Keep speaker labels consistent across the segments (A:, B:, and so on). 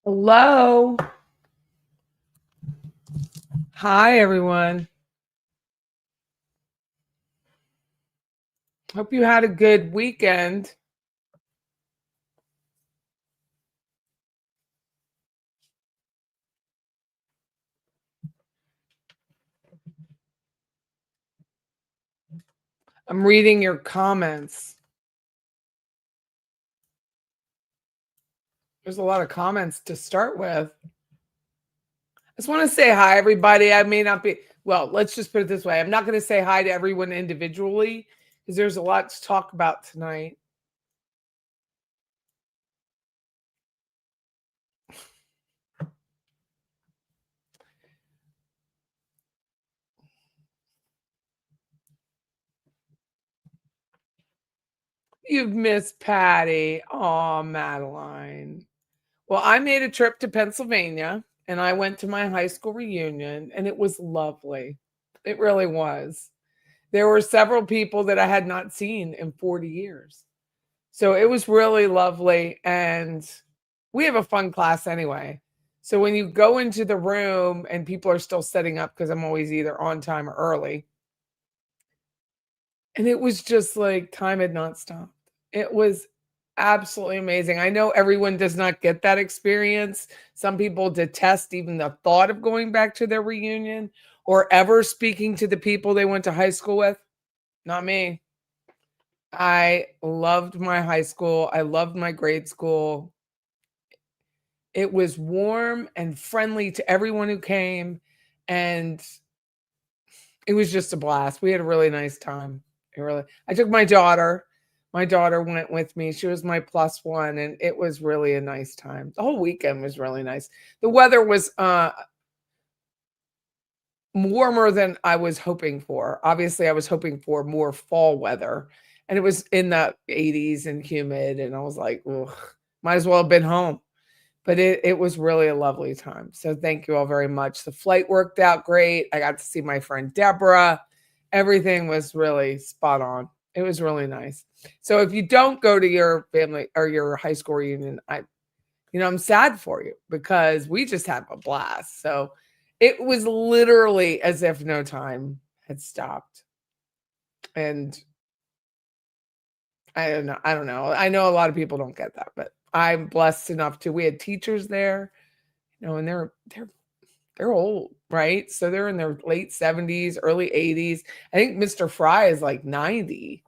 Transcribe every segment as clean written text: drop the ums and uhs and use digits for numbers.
A: Hello. Hi, everyone. Hope you had a good weekend. I'm reading your comments. There's a lot of comments to start with. I just want to say hi, everybody. I may not be, well, let's just put it this way. I'm not going to say hi to everyone individually because there's a lot to talk about tonight. You've missed Patty. Oh, Madeline. Well, I made a trip to Pennsylvania and I went to my high school reunion and it was lovely. It really was. There were several people that I had not seen in 40 years. So it was really lovely. And we have a fun class anyway. So when you go into the room and people are still setting up, because I'm always either on time or early, and it was just like time had not stopped. It was absolutely amazing. I know everyone does not get that experience. Some people detest even the thought of going back to their reunion or ever speaking to the people they went to high school with. Not me. I loved my high school. I loved my grade school. It was warm and friendly to everyone who came, and it was just a blast. We had a really nice time. I took my daughter. My daughter went with me. She was my plus one, and it was really a nice time. The whole weekend was really nice. The weather was warmer than I was hoping for. Obviously, I was hoping for more fall weather, and it was in the 80s and humid, and I was like, ugh, might as well have been home. But it was really a lovely time. So thank you all very much. The flight worked out great. I got to see my friend Deborah. Everything was really spot on. It was really nice. So if you don't go to your family or your high school reunion, I'm sad for you because we just had a blast. So it was literally as if no time had stopped. And I don't know. I know a lot of people don't get that, but I'm blessed enough to. We had teachers there, and they're old, right? So they're in their late 70s, early 80s. I think Mr. Fry is like 90.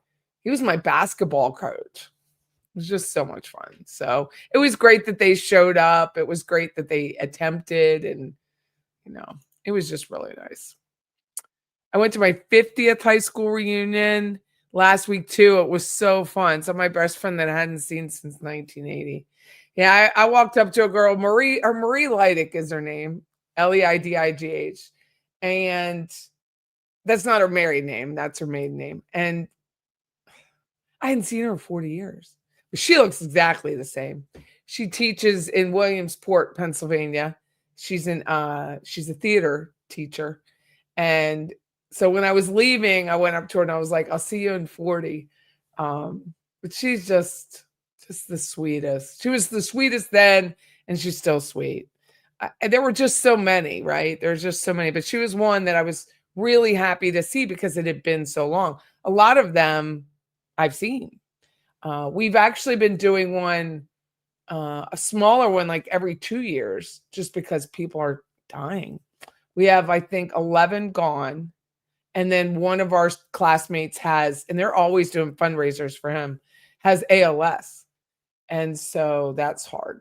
A: He was my basketball coach. It was just so much fun. So it was great that they showed up. It was great that they attempted, and you know, it was just really nice. I went to my 50th high school reunion last week too. It was so fun. So my best friend that I hadn't seen since 1980. Yeah, I walked up to a girl, Marie Leidig is her name, Leidigh, and that's not her married name. That's her maiden name. And I hadn't seen her in 40 years. But she looks exactly the same. She teaches in Williamsport, Pennsylvania. She's a theater teacher. And so when I was leaving, I went up to her and I was like, I'll see you in 40. But she's just the sweetest. She was the sweetest then, and she's still sweet. And there were just so many, right? There's just so many, but she was one that I was really happy to see because it had been so long. A lot of them I've seen. We've actually been doing one, a smaller one, like every 2 years, just because people are dying. We have, I think, 11 gone. And then one of our classmates has, and they're always doing fundraisers for him, has ALS. And so that's hard.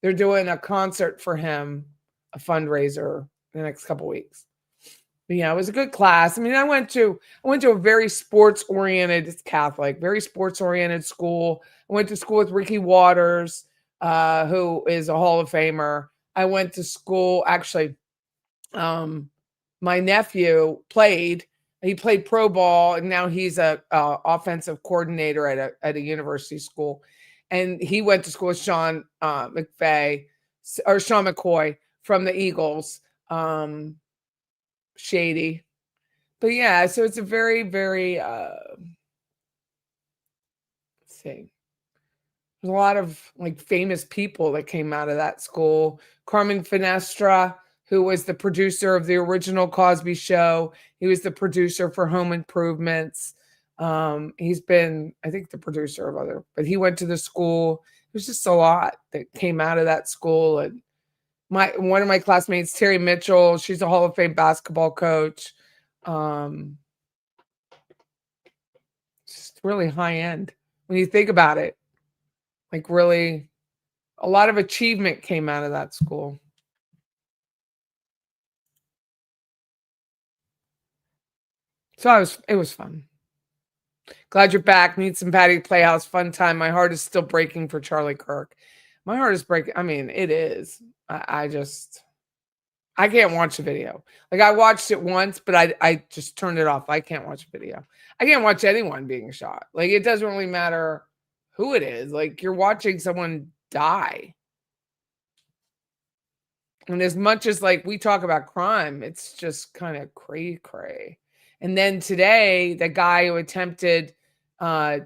A: They're doing a concert for him, a fundraiser in the next couple weeks. But yeah, it was a good class. I mean, I went to a very sports oriented, it's Catholic, very sports oriented school. I went to school with Ricky Waters, who is a Hall of Famer. I went to school actually. My nephew played. He played pro ball, and now he's a offensive coordinator at a university school. And he went to school with Sean Sean McCoy from the Eagles. Shady, but yeah. So it's a very, very let's see. There's a lot of like famous people that came out of that school. Carmen Finestra, who was the producer of the original Cosby Show. He was the producer for Home Improvements. He's been, I think, the producer of other, but he went to the school. There's just a lot that came out of that school. And one of my classmates, Terry Mitchell, she's a Hall of Fame basketball coach. Just really high end when you think about it. Like really, a lot of achievement came out of that school. So it was fun. Glad you're back. Need some Patty Playhouse fun time. My heart is still breaking for Charlie Kirk. My heart is breaking. I mean, it is. I can't watch the video. Like I watched it once, but I just turned it off. I can't watch a video. I can't watch anyone being shot. Like it doesn't really matter who it is. Like you're watching someone die. And as much as like we talk about crime, it's just kind of cray. And then today, the guy who attempted, who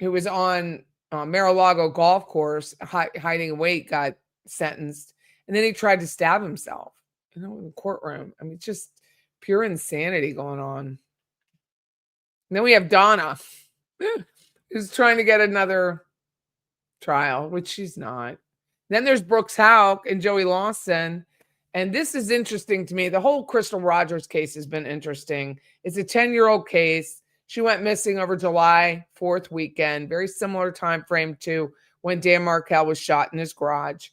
A: was on Mar-a-Lago golf course hiding weight, got sentenced, and then he tried to stab himself, in the courtroom. I mean, just pure insanity going on. And then we have Donna, who's trying to get another trial, which she's not. Then there's Brooks Houck and Joey Lawson. And this is interesting to me. The whole Crystal Rogers case has been interesting. It's a 10-year-old case. She went missing over July 4th weekend, very similar time frame to when Dan Markel was shot in his garage.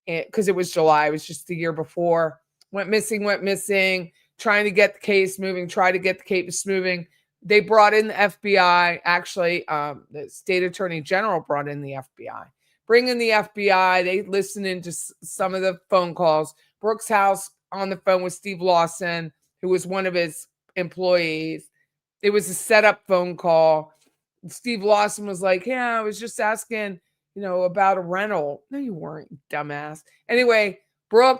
A: Because it was July. It was just the year before. Went missing, trying to get the case moving, They brought in the FBI. Actually, the state attorney general brought in the FBI. Bring in the FBI. They listened into some of the phone calls. Brooks' house on the phone with Steve Lawson, who was one of his employees. It was a setup phone call. Steve Lawson was like, yeah, I was just asking, about a rental. No, you weren't, you dumbass. Anyway,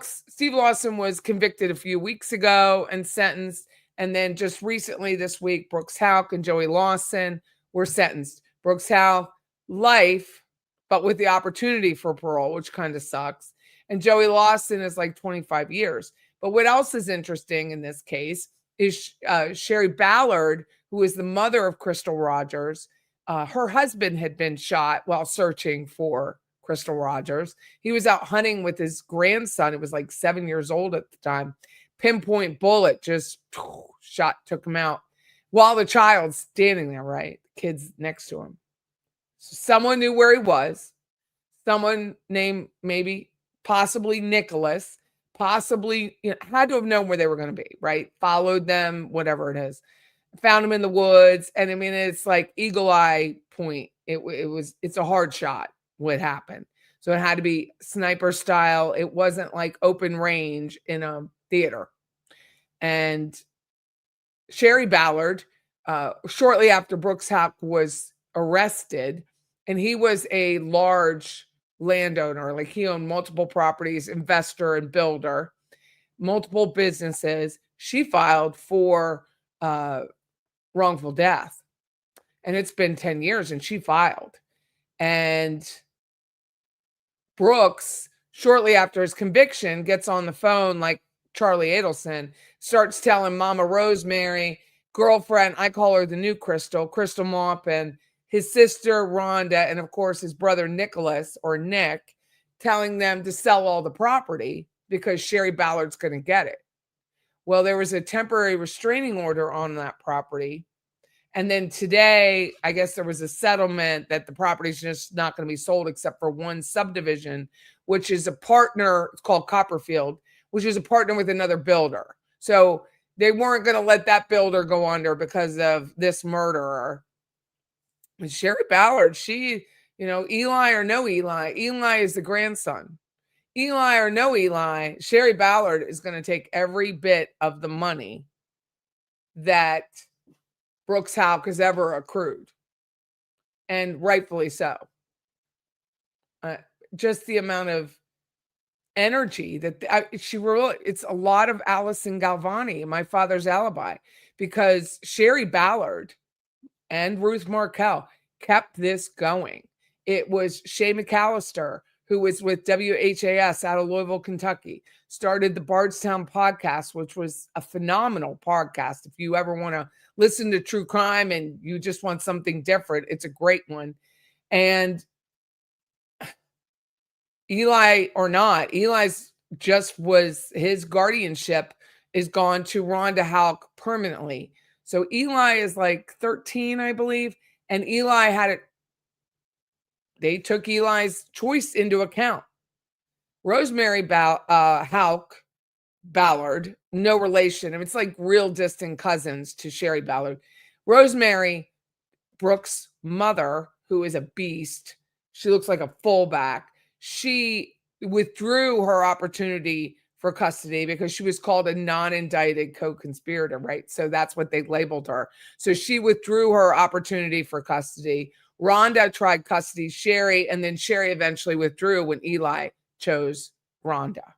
A: Steve Lawson was convicted a few weeks ago and sentenced. And then just recently this week, Brooks Houck and Joey Lawson were sentenced. Brooks Houck, life, but with the opportunity for parole, which kind of sucks. And Joey Lawson is like 25 years. But what else is interesting in this case is Sherry Ballard, who is the mother of Crystal Rogers. Her husband had been shot while searching for Crystal Rogers. He was out hunting with his grandson. It was like 7 years old at the time. Pinpoint bullet just took him out while the child's standing there, right? The kid's next to him. So someone knew where he was. Someone named possibly Nicholas, possibly had to have known where they were going to be, right? Followed them, whatever it is. Found him in the woods. And I mean, it's like eagle eye point. It's a hard shot what happened. So it had to be sniper style. It wasn't like open range in a theater. And Sherry Ballard, shortly after Brooks Houck was arrested, and he was a large landowner, like he owned multiple properties, investor and builder, multiple businesses. She filed for wrongful death. And it's been 10 years and she filed. And Brooks, shortly after his conviction, gets on the phone like Charlie Adelson, starts telling Mama Rosemary, girlfriend, I call her the new Crystal Maupin, his sister Rhonda, and of course his brother Nicholas or Nick, telling them to sell all the property because Sherry Ballard's going to get it. Well, there was a temporary restraining order on that property. And then today, I guess there was a settlement that the property is just not going to be sold except for one subdivision, which is a partner. It's called Copperfield, which is a partner with another builder. So they weren't going to let that builder go under because of this murderer. And Sherry Ballard, she, Eli or no Eli, Eli is the grandson. Eli or no Eli, Sherry Ballard is going to take every bit of the money that Brooks Houck has ever accrued. And rightfully so. Just the amount of energy that she really, it's a lot of Allison Galvani, My Father's Alibi, because Sherry Ballard and Ruth Markel kept this going. It was Shay McAllister, who was with WHAS out of Louisville, Kentucky, started the Bardstown podcast, which was a phenomenal podcast. If you ever want to listen to true crime and you just want something different, it's a great one. And Eli or not, Eli's just was his guardianship is gone to Rhonda Houck permanently. So Eli is like 13, I believe. And Eli had it. They took Eli's choice into account. Rosemary Houck Ballard, no relation. I mean, it's like real distant cousins to Sherry Ballard. Rosemary, Brooke's mother, who is a beast. She looks like a fullback. She withdrew her opportunity for custody because she was called a non-indicted co-conspirator, right? So that's what they labeled her. So she withdrew her opportunity for custody. Rhonda tried custody, Sherry, and then Sherry eventually withdrew when Eli chose Rhonda.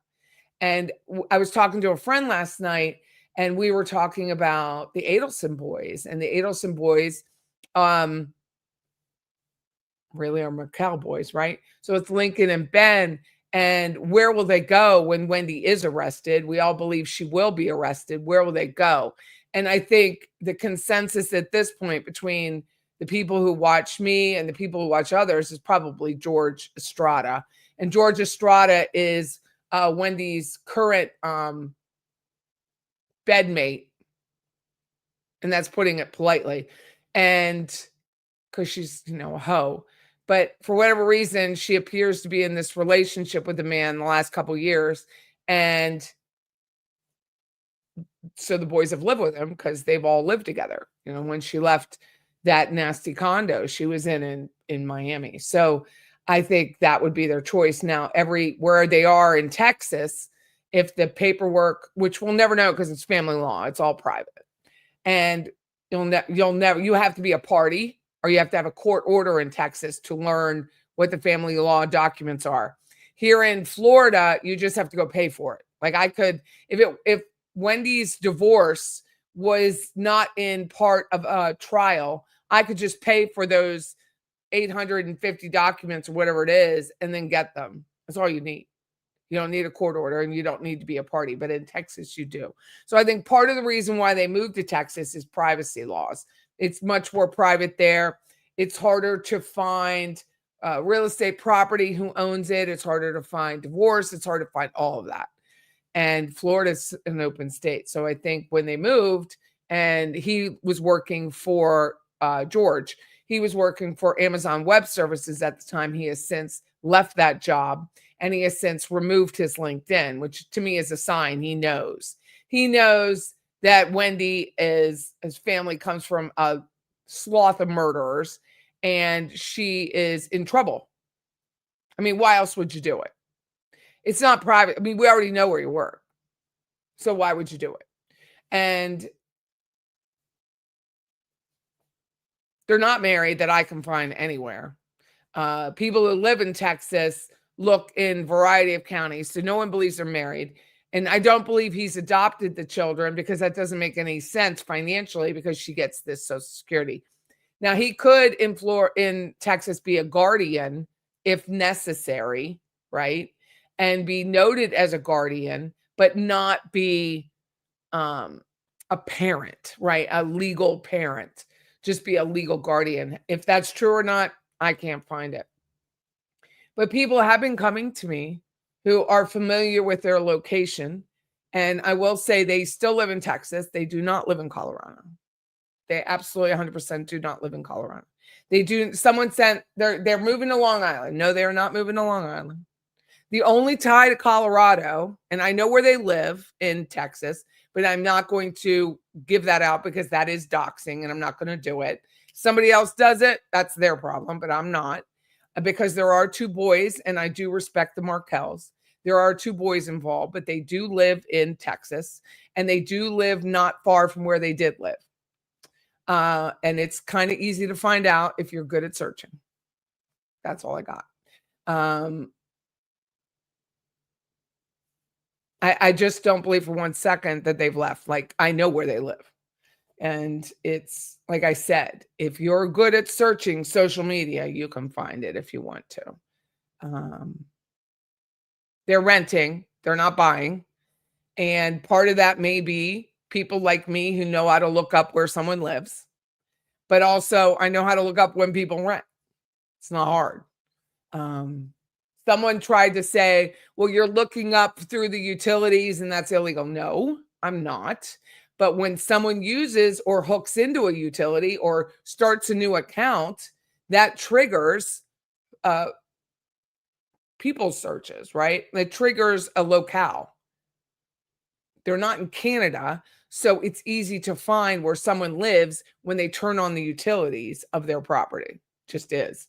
A: And I was talking to a friend last night, and we were talking about the Adelson boys, and the Adelson boys really are McCall boys, right? So it's Lincoln and Ben. And where will they go when Wendi is arrested? We all believe she will be arrested. Where will they go? And I think the consensus at this point between the people who watch me and the people who watch others is probably George Estrada. And George Estrada is Wendi's current bedmate. And that's putting it politely. And because she's, a hoe. But for whatever reason, she appears to be in this relationship with the man the last couple of years. And so the boys have lived with him because they've all lived together. When she left that nasty condo she was in Miami. So I think that would be their choice. Now, where they are in Texas, if the paperwork, which we'll never know because it's family law, it's all private. And you have to be a party, or you have to have a court order in Texas to learn what the family law documents are. Here in Florida, you just have to go pay for it. Like I could, if Wendi's divorce was not in part of a trial, I could just pay for those 850 documents or whatever it is and then get them. That's all you need. You don't need a court order and you don't need to be a party, but in Texas you do. So I think part of the reason why they moved to Texas is privacy laws. It's much more private there. It's harder to find real estate property, who owns it. It's harder to find divorce. It's hard to find all of that. And Florida's an open state. So I think when they moved, and he was working for George, he was working for Amazon Web Services at the time. He has since left that job. And he has since removed his LinkedIn, which to me is a sign he knows. He knows that Wendi his family comes from a sloth of murderers, and she is in trouble. I mean, why else would you do it? It's not private. I mean, we already know where you work. So why would you do it? And they're not married that I can find anywhere. People who live in Texas look in a variety of counties, so no one believes they're married. And I don't believe he's adopted the children because that doesn't make any sense financially because she gets this Social Security. Now, he could in Texas be a guardian if necessary, right? And be noted as a guardian, but not be a parent, right? A legal parent. Just be a legal guardian. If that's true or not, I can't find it. But people have been coming to me who are familiar with their location. And I will say they still live in Texas. They do not live in Colorado. They absolutely 100% do not live in Colorado. They do. Someone sent, they're moving to Long Island. No, they are not moving to Long Island. The only tie to Colorado, and I know where they live in Texas, but I'm not going to give that out because that is doxing and I'm not going to do it. Somebody else does it, that's their problem, but I'm not. Because there are two boys, and I do respect the Markells. There are two boys involved, but they do live in Texas, and they do live not far from where they did live. And it's kind of easy to find out if you're good at searching. That's all I got. I just don't believe for 1 second that they've left. Like, I know where they live. And it's like I said, if you're good at searching social media, you can find it if you want to. They're renting, they're not buying. And part of that may be people like me who know how to look up where someone lives. But also, I know how to look up when people rent. It's not hard. Someone tried to say, well, you're looking up through the utilities and that's illegal. No, I'm not. But when someone uses or hooks into a utility or starts a new account, that triggers people searches, right? It triggers a locale. They're not in Canada, so it's easy to find where someone lives when they turn on the utilities of their property. Just is.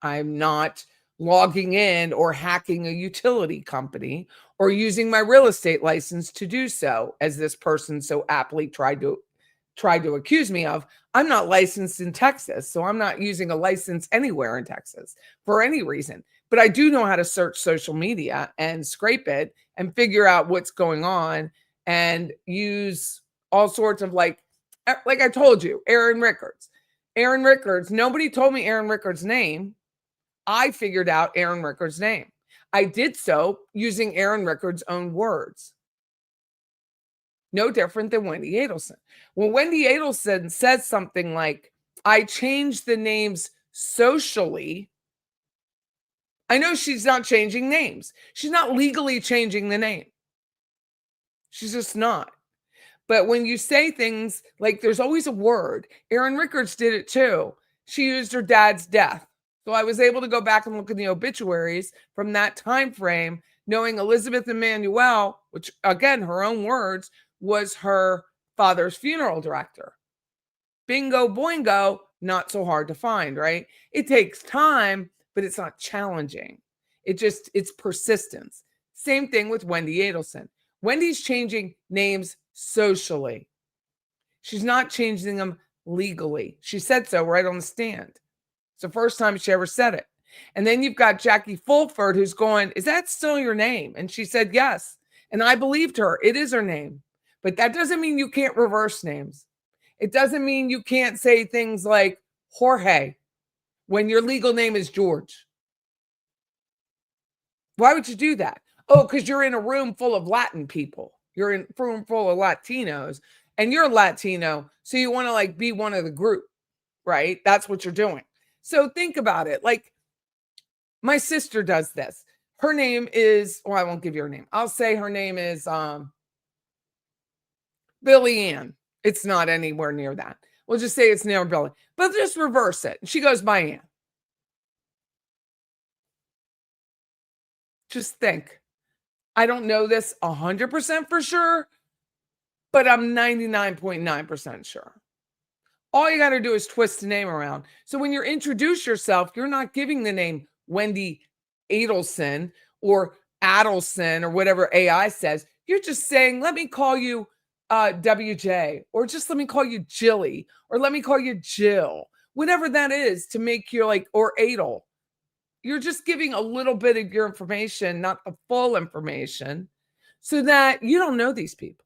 A: I'm not logging in or hacking a utility company or using my real estate license to do so, as this person so aptly tried to accuse me of. I'm not licensed in Texas, so I'm not using a license anywhere in Texas for any reason. But I do know how to search social media and scrape it and figure out what's going on and use all sorts of like I told you, Aaron Rickards. Aaron Rickards, nobody told me Aaron Rickards' name. I figured out Aaron Rickards' name. I did so using Aaron Rickards' own words. No different than Wendi Adelson. When Wendi Adelson says something like, I changed the names socially, I know she's not changing names. She's not legally changing the name. She's just not. But when you say things like there's always a word, Aaron Rickards did it too. She used her dad's death. So I was able to go back and look in the obituaries from that time frame, knowing Elizabeth Emanuel, which again, her own words, was her father's funeral director. Bingo boingo, not so hard to find, right? It takes time, but it's not challenging. It's persistence. Same thing with Wendi Adelson. Wendy's changing names socially. She's not changing them legally. She said so right on the stand. It's the first time she ever said it. And then you've got Jackie Fulford who's going, is that still your name? And she said, yes. And I believed her. It is her name. But that doesn't mean you can't reverse names. It doesn't mean you can't say things like Jorge when your legal name is George. Why would you do that? Oh, because you're in a room full of Latin people. You're in a room full of Latinos and you're Latino. So you want to like be one of the group, right? That's what you're doing. So think about it. Like my sister does this. Her name is, well, I won't give you her name. I'll say her name is Billy Ann. It's not anywhere near that. We'll just say it's near Billy, but just reverse it. She goes by Ann. Just think. I don't know this 100% for sure, but I'm 99.9% sure. All you got to do is twist the name around. So when you introduce yourself, you're not giving the name Wendi Adelson or Adelson or whatever AI says. You're just saying, let me call you WJ, or just let me call you Jilly, or let me call you Jill, whatever that is to make you like, or Adel. You're just giving a little bit of your information, not the full information, so that you don't know these people.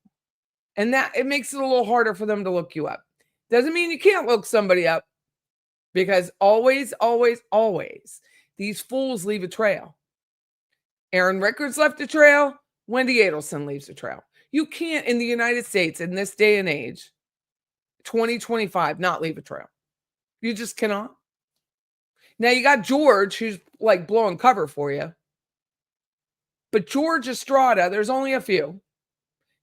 A: And that it makes it a little harder for them to look you up. Doesn't mean you can't look somebody up, because always, always, always, these fools leave a trail. Aaron Rickards left a trail. Wendi Adelson leaves a trail. You can't, in the United States, in this day and age, 2025, not leave a trail. You just cannot. Now you got George, who's like blowing cover for you. But George Estrada, there's only a few.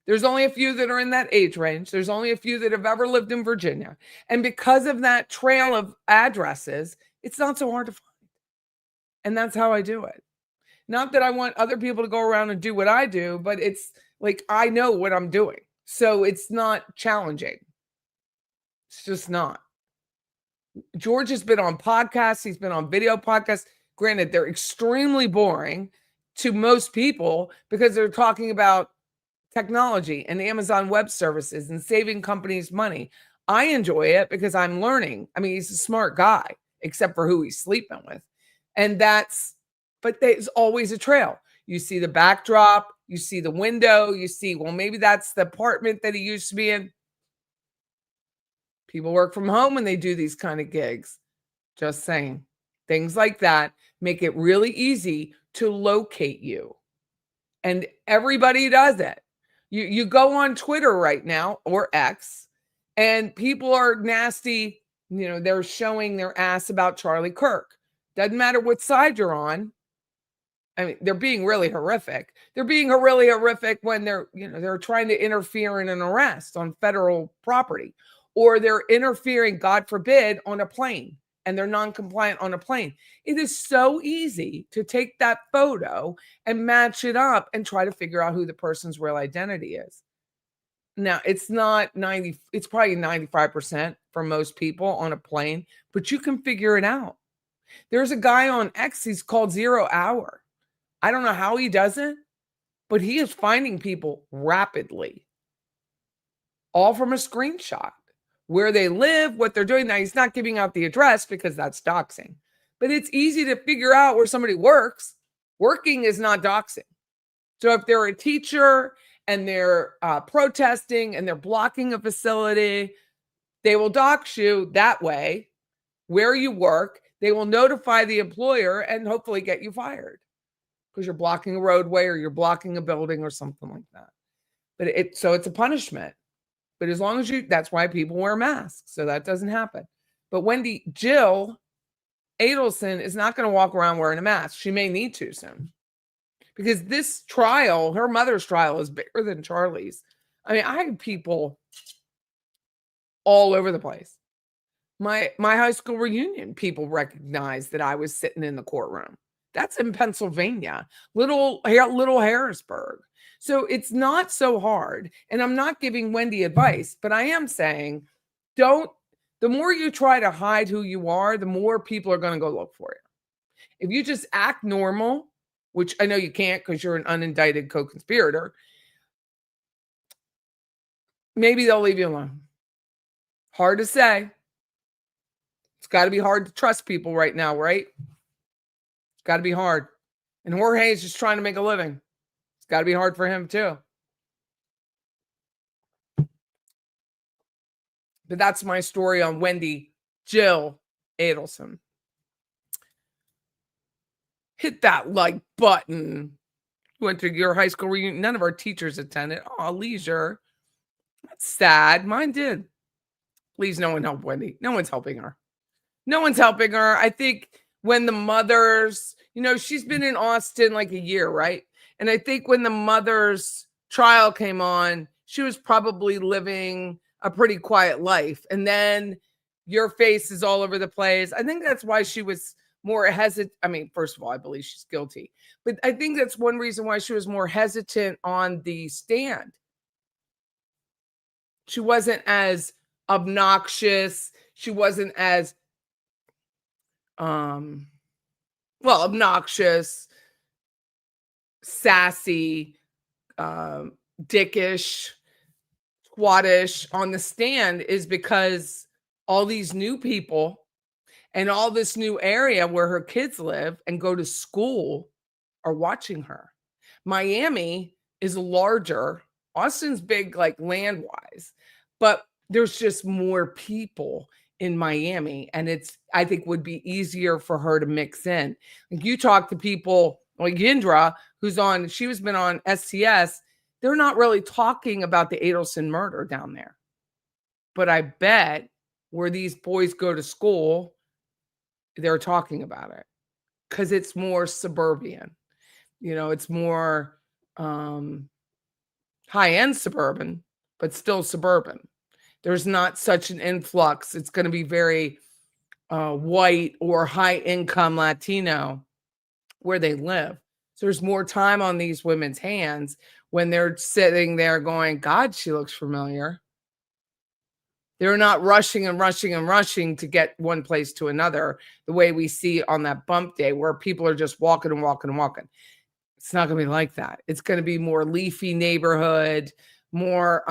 A: There's only a few that are in that age range. There's only a few that have ever lived in Virginia. And because of that trail of addresses, it's not so hard to find. And that's how I do it. Not that I want other people to go around and do what I do, but it's like I know what I'm doing. So it's not challenging. It's just not. George has been on podcasts. He's been on video podcasts. Granted, they're extremely boring to most people because they're talking about technology and Amazon Web Services and saving companies money. I enjoy it because I'm learning. I mean, he's a smart guy, except for who he's sleeping with. And but there's always a trail. You see the backdrop, you see the window, you see, well, maybe that's the apartment that he used to be in. People work from home when they do these kind of gigs. Just saying. Things like that make it really easy to locate you. And everybody does it. You go on Twitter right now, or X, and people are nasty. They're showing their ass about Charlie Kirk. Doesn't matter what side you're on. I mean, they're being really horrific. They're being really horrific when they're trying to interfere in an arrest on federal property, or they're interfering, God forbid, on a plane, and they're non-compliant on a plane. It is so easy to take that photo and match it up and try to figure out who the person's real identity is. Now, it's not 90, it's probably 95% for most people on a plane, but you can figure it out. There's a guy on X, he's called 0 Hour. I don't know how he does it, but he is finding people rapidly, all from a screenshot, where they live, what they're doing. Now, he's not giving out the address because that's doxing, but it's easy to figure out where somebody works. Working is not doxing. So if they're a teacher and they're protesting and they're blocking a facility, they will dox you that way, where you work. They will notify the employer and hopefully get you fired because you're blocking a roadway or you're blocking a building or something like that. But so it's a punishment. But as long as that's why people wear masks, so that doesn't happen. But Wendi Jill Adelson is not going to walk around wearing a mask. She may need to soon. Because this trial, her mother's trial, is bigger than Charlie's. I mean, I have people all over the place. My high school reunion, people recognized that I was sitting in the courtroom. That's in Pennsylvania, little Harrisburg. So it's not so hard. And I'm not giving Wendi advice, but I am saying, the more you try to hide who you are, the more people are going to go look for you. If you just act normal, which I know you can't because you're an unindicted co-conspirator, maybe they'll leave you alone. Hard to say. It's got to be hard to trust people right now, right? It's got to be hard. And Jorge is just trying to make a living. It's got to be hard for him too. But that's my story on Wendi Jill Adelson. Hit that like button. Went to your high school reunion. None of our teachers attended. Oh, leisure. That's sad. Mine did. Please, no one help Wendi. No one's helping her. No one's helping her. I think when the mothers, she's been in Austin like a year, right? And I think when the mother's trial came on, she was probably living a pretty quiet life. And then your face is all over the place. I think that's why she was more hesitant. I mean, first of all, I believe she's guilty. But I think that's one reason why she was more hesitant on the stand. She wasn't as obnoxious. She wasn't as obnoxious, sassy, dickish, squattish on the stand, is because all these new people and all this new area where her kids live and go to school are watching her. Miami is larger. Austin's big, like land-wise, but there's just more people in Miami, and I think would be easier for her to mix in. Like, you talk to people like Yindra, she's been on STS, they're not really talking about the Adelson murder down there. But I bet where these boys go to school, they're talking about it because it's more suburban. It's more high-end suburban, but still suburban. There's not such an influx. It's going to be very white or high-income Latino where they live. So there's more time on these women's hands when they're sitting there going, God, she looks familiar. They're not rushing and rushing and rushing to get one place to another the way we see on that bump day where people are just walking and walking and walking. It's not going to be like that. It's going to be more leafy neighborhood, more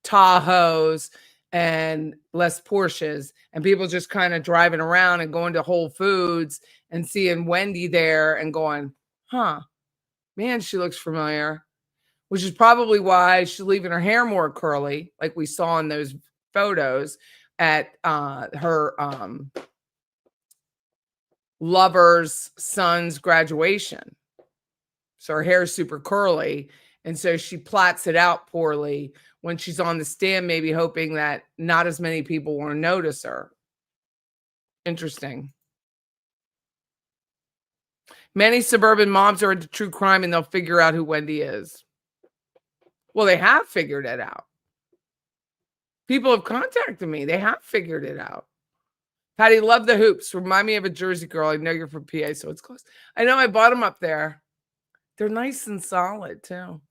A: Tahoes and less Porsches, and people just kind of driving around and going to Whole Foods and seeing Wendi there and going, man, she looks familiar, which is probably why she's leaving her hair more curly, like we saw in those photos at her lover's son's graduation. So her hair is super curly. And so she plats it out poorly when she's on the stand, maybe hoping that not as many people will notice her. Interesting. Many suburban moms are into true crime and they'll figure out who Wendi is. Well, they have figured it out. People have contacted me. They have figured it out. Patty, love the hoops. Remind me of a Jersey girl. I know you're from PA, so it's close. I know I bought them up there. They're nice and solid, too.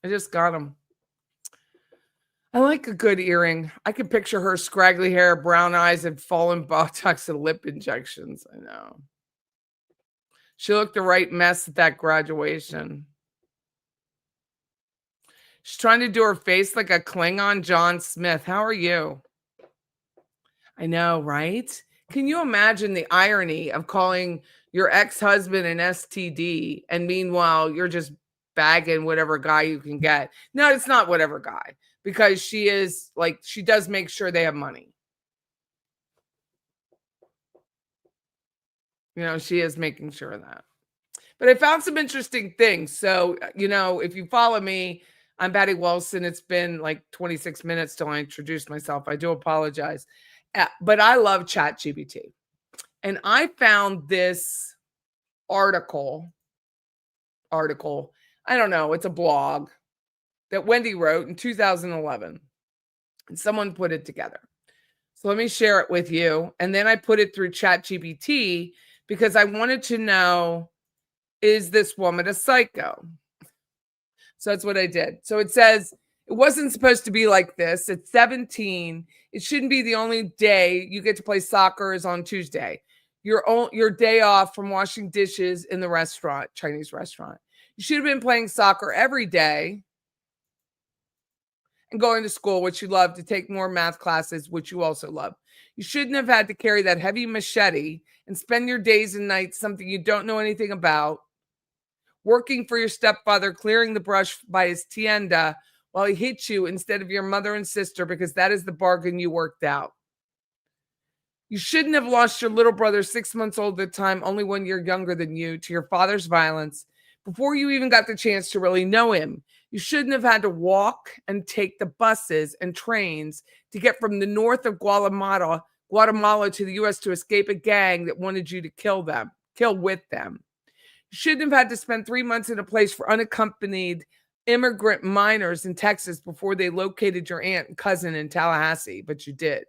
A: I just got them. I like a good earring. I can picture her scraggly hair, brown eyes, and fallen Botox and lip injections. I know. She looked the right mess at that graduation. She's trying to do her face like a Klingon John Smith. How are you? I know, right? Can you imagine the irony of calling your ex-husband an STD and meanwhile you're just bagging whatever guy you can get? No, it's not whatever guy, because she is like, she does make sure they have money. You know, she is making sure of that. But I found some interesting things. So, you know, if you follow me, I'm Patty Wilson. It's been like 26 minutes till I introduced myself. I do apologize. But I love ChatGPT. And I found this article. I don't know. It's a blog that Wendi wrote in 2011. And someone put it together. So let me share it with you. And then I put it through ChatGPT because I wanted to know, is this woman a psycho? So that's what I did. So it says, it wasn't supposed to be like this. It's 17. It shouldn't be the only day you get to play soccer is on Tuesday. Your day off from washing dishes in the restaurant, Chinese restaurant. You should have been playing soccer every day and going to school, which you love, to take more math classes, which you also love. You shouldn't have had to carry that heavy machete and spend your days and nights something you don't know anything about, working for your stepfather, clearing the brush by his tienda while he hits you instead of your mother and sister, because that is the bargain you worked out. You shouldn't have lost your little brother, 6 months old at the time, only 1 year younger than you, to your father's violence before you even got the chance to really know him. You shouldn't have had to walk and take the buses and trains to get from the north of Guatemala to the U.S. to escape a gang that wanted you to kill with them. You shouldn't have had to spend 3 months in a place for unaccompanied immigrant minors in Texas before they located your aunt and cousin in Tallahassee, but you did.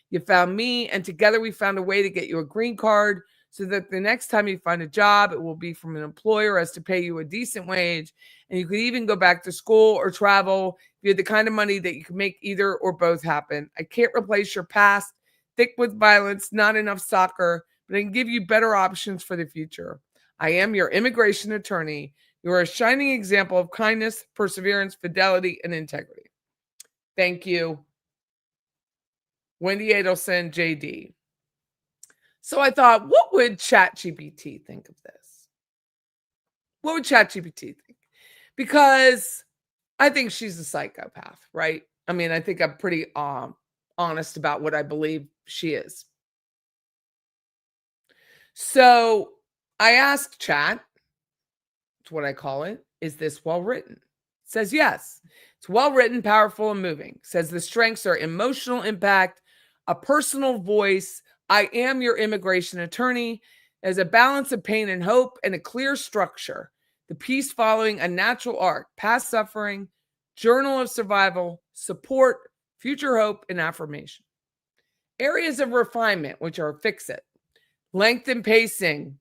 A: You found me, and together we found a way to get you a green card so that the next time you find a job, it will be from an employer as to pay you a decent wage, and you could even go back to school or travel if you had the kind of money that you could make either or both happen. I can't replace your past, thick with violence, not enough soccer, but I can give you better options for the future. I am your immigration attorney. You are a shining example of kindness, perseverance, fidelity, and integrity. Thank you, Wendy Adelson, JD. So I thought, what would ChatGPT think of this? What would ChatGPT think? Because I think she's a psychopath, right? I mean, I think I'm pretty honest about what I believe she is. So I asked Chat, it's what I call it, is this well written? It says yes. It's well written, powerful, and moving. It says the strengths are emotional impact, a personal voice. I am your immigration attorney. There's a balance of pain and hope and a clear structure. The piece following a natural arc, past suffering, journal of survival, support, future hope, and affirmation. Areas of refinement, which are fix it. Length and pacing.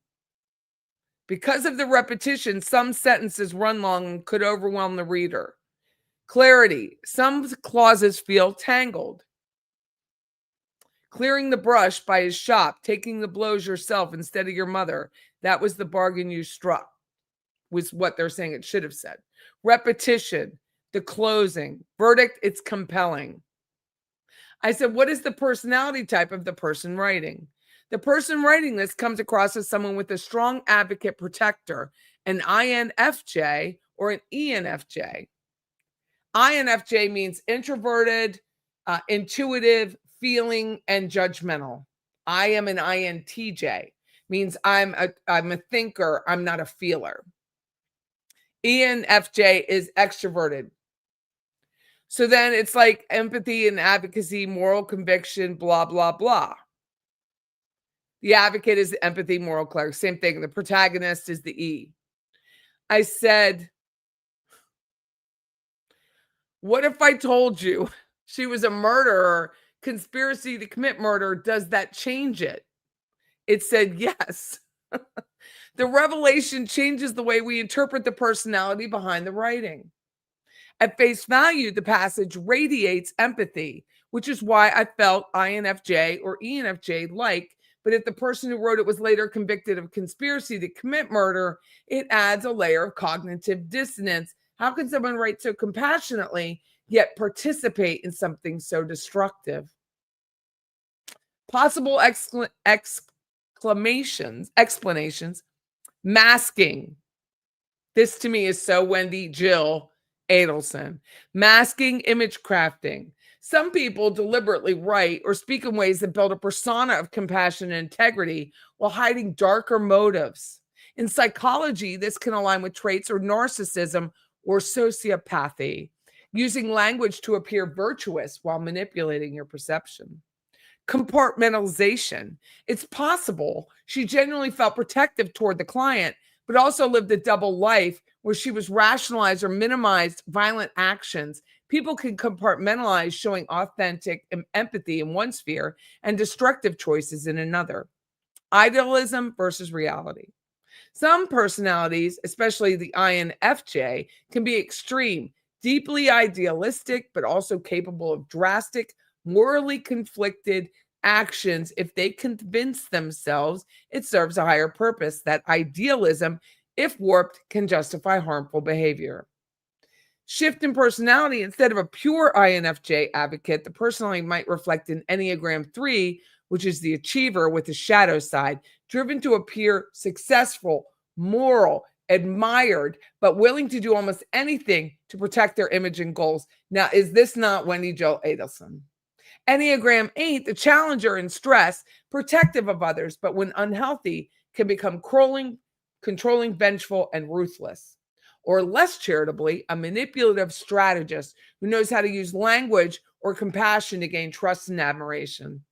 A: Because of the repetition, some sentences run long and could overwhelm the reader. Clarity. Some clauses feel tangled. Clearing the brush by his shop, taking the blows yourself instead of your mother. That was the bargain you struck, was what they're saying it should have said. Repetition, the closing. Verdict, it's compelling. I said, what is the personality type of the person writing? The person writing this comes across as someone with a strong advocate protector, an INFJ or an ENFJ. INFJ means introverted, intuitive, feeling, and judgmental. I am an INTJ, means I'm a thinker, I'm not a feeler. ENFJ is extroverted. So then it's like empathy and advocacy, moral conviction, blah, blah, blah. The advocate is the empathy, moral clarity. Same thing. The protagonist is the E. I said, what if I told you she was a murderer, conspiracy to commit murder? Does that change it? It said, yes. The revelation changes the way we interpret the personality behind the writing. At face value, the passage radiates empathy, which is why I felt INFJ or ENFJ like. But if the person who wrote it was later convicted of conspiracy to commit murder, it adds a layer of cognitive dissonance. How can someone write so compassionately yet participate in something so destructive? Possible explanations. Masking. This to me is so Wendi JILL Adelson. Masking image crafting. Some people deliberately write or speak in ways that build a persona of compassion and integrity while hiding darker motives. In psychology, this can align with traits or narcissism or sociopathy, using language to appear virtuous while manipulating your perception. Compartmentalization. It's possible she genuinely felt protective toward the client, but also lived a double life where she was rationalized or minimized violent actions. People can compartmentalize, showing authentic empathy in one sphere and destructive choices in another. Idealism versus reality. Some personalities, especially the INFJ, can be extreme, deeply idealistic, but also capable of drastic, morally conflicted actions if they convince themselves it serves a higher purpose. That idealism, if warped, can justify harmful behavior. Shift in personality. Instead of a pure INFJ advocate, the personality might reflect an Enneagram 3, which is the achiever with the shadow side, driven to appear successful, moral, admired, but willing to do almost anything to protect their image and goals. Now, is this not Wendi JILL Adelson? Enneagram 8, the challenger in stress, protective of others, but when unhealthy, can become controlling, vengeful, and ruthless. Or less charitably, a manipulative strategist who knows how to use language or compassion to gain trust and admiration.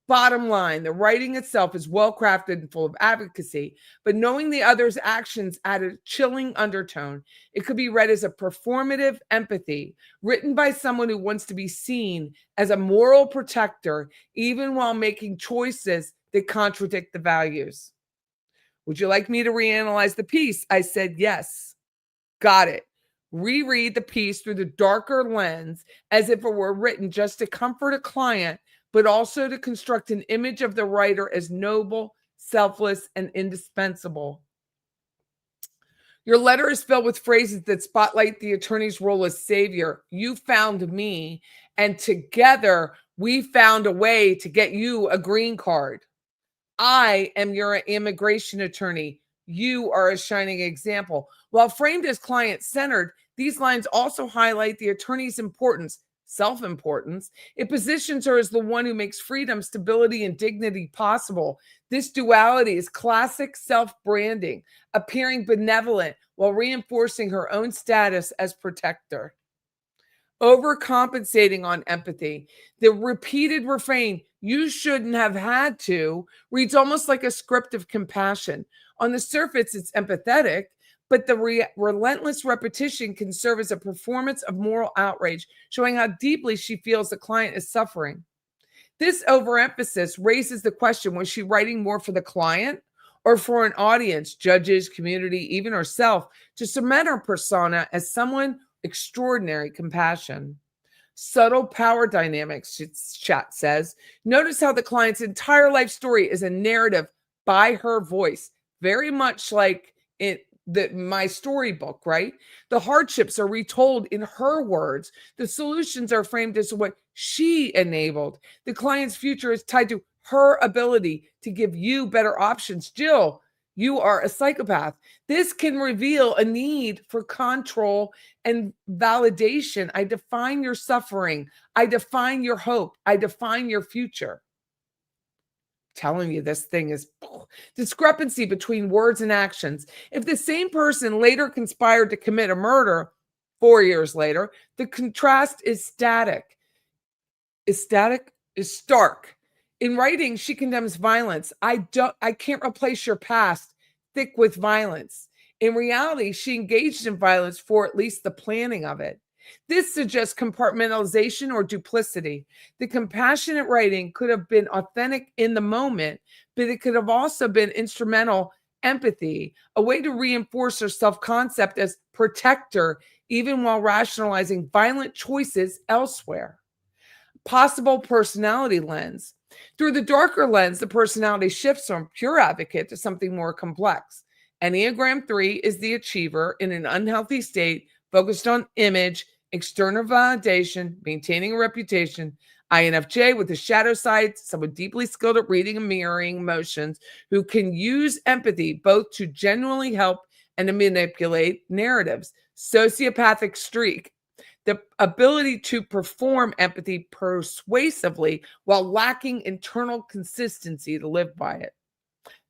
A: Bottom line, the writing itself is well crafted and full of advocacy, but knowing the other's actions add a chilling undertone. It could be read as a performative empathy, written by someone who wants to be seen as a moral protector, even while making choices that contradict the values. Would you like me to reanalyze the piece? I said yes. Got it. Reread the piece through the darker lens as if it were written just to comfort a client, but also to construct an image of the writer as noble, selfless, and indispensable. Your letter is filled with phrases that spotlight the attorney's role as savior. You found me, and together we found a way to get you a green card. I am your immigration attorney. You are a shining example. While framed as client-centered, these lines also highlight the attorney's importance, self-importance. It positions her as the one who makes freedom, stability, and dignity possible. This duality is classic self-branding, appearing benevolent while reinforcing her own status as protector. Overcompensating on empathy. The repeated refrain, "you shouldn't have had to," reads almost like a script of compassion. On the surface, it's empathetic, but the relentless repetition can serve as a performance of moral outrage, showing how deeply she feels the client is suffering. This overemphasis raises the question, was she writing more for the client or for an audience, judges, community, even herself, to cement her persona as someone extraordinary compassion? Subtle power dynamics, chat says. Notice how the client's entire life story is a narrative by her voice, very much like my storybook, right? The hardships are retold in her words. The solutions are framed as what she enabled. The client's future is tied to her ability to give you better options. Jill, You are a psychopath. This can reveal a need for control and validation. I define your suffering. I define your hope. I define your future. Telling you this thing is discrepancy between words and actions. If the same person later conspired to commit a murder 4 years later, the contrast is static. Is static? Is stark. In writing, she condemns violence. I can't replace your past thick with violence. In reality, she engaged in violence for at least the planning of it. This suggests compartmentalization or duplicity. The compassionate writing could have been authentic in the moment, but it could have also been instrumental empathy, a way to reinforce her self-concept as protector, even while rationalizing violent choices elsewhere. Possible personality lens. Through the darker lens, the personality shifts from pure advocate to something more complex. Enneagram 3 is the achiever in an unhealthy state, focused on image, external validation, maintaining a reputation. INFJ with the shadow side, someone deeply skilled at reading and mirroring emotions, who can use empathy both to genuinely help and to manipulate narratives. Sociopathic streak, the ability to perform empathy persuasively while lacking internal consistency to live by it.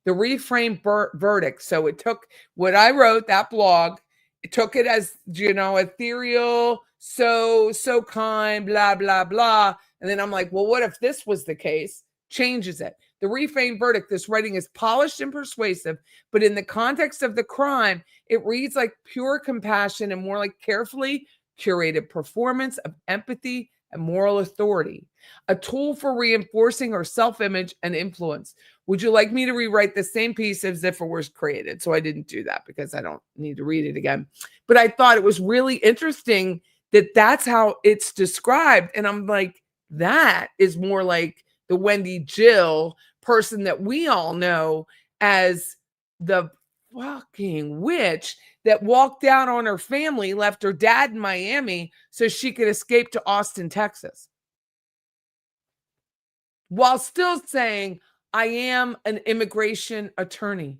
A: The reframe verdict. So it took what I wrote, that blog, it took it as, ethereal, so kind, blah, blah, blah. And then I'm like, well, what if this was the case? Changes it. The reframe verdict, this writing is polished and persuasive, but in the context of the crime, it reads like pure compassion and more like carefully curated performance of empathy and moral authority, a tool for reinforcing her self-image and influence. Would you like me to rewrite the same piece as if it was created? So I didn't do that because I don't need to read it again. But I thought it was really interesting that that's how it's described. And I'm like, that is more like the Wendi JILL person that we all know as the fucking witch that walked out on her family, left her dad in Miami so she could escape to Austin, Texas, while still saying, I am an immigration attorney.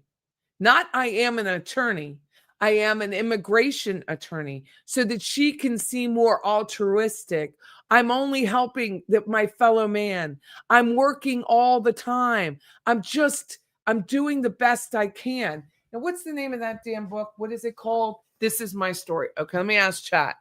A: Not I am an attorney. I am an immigration attorney, so that she can seem more altruistic. I'm only helping my fellow man. I'm working all the time. I'm doing the best I can. Now, what's the name of that damn book? What is it called? This Is My Story. Okay, let me ask chat.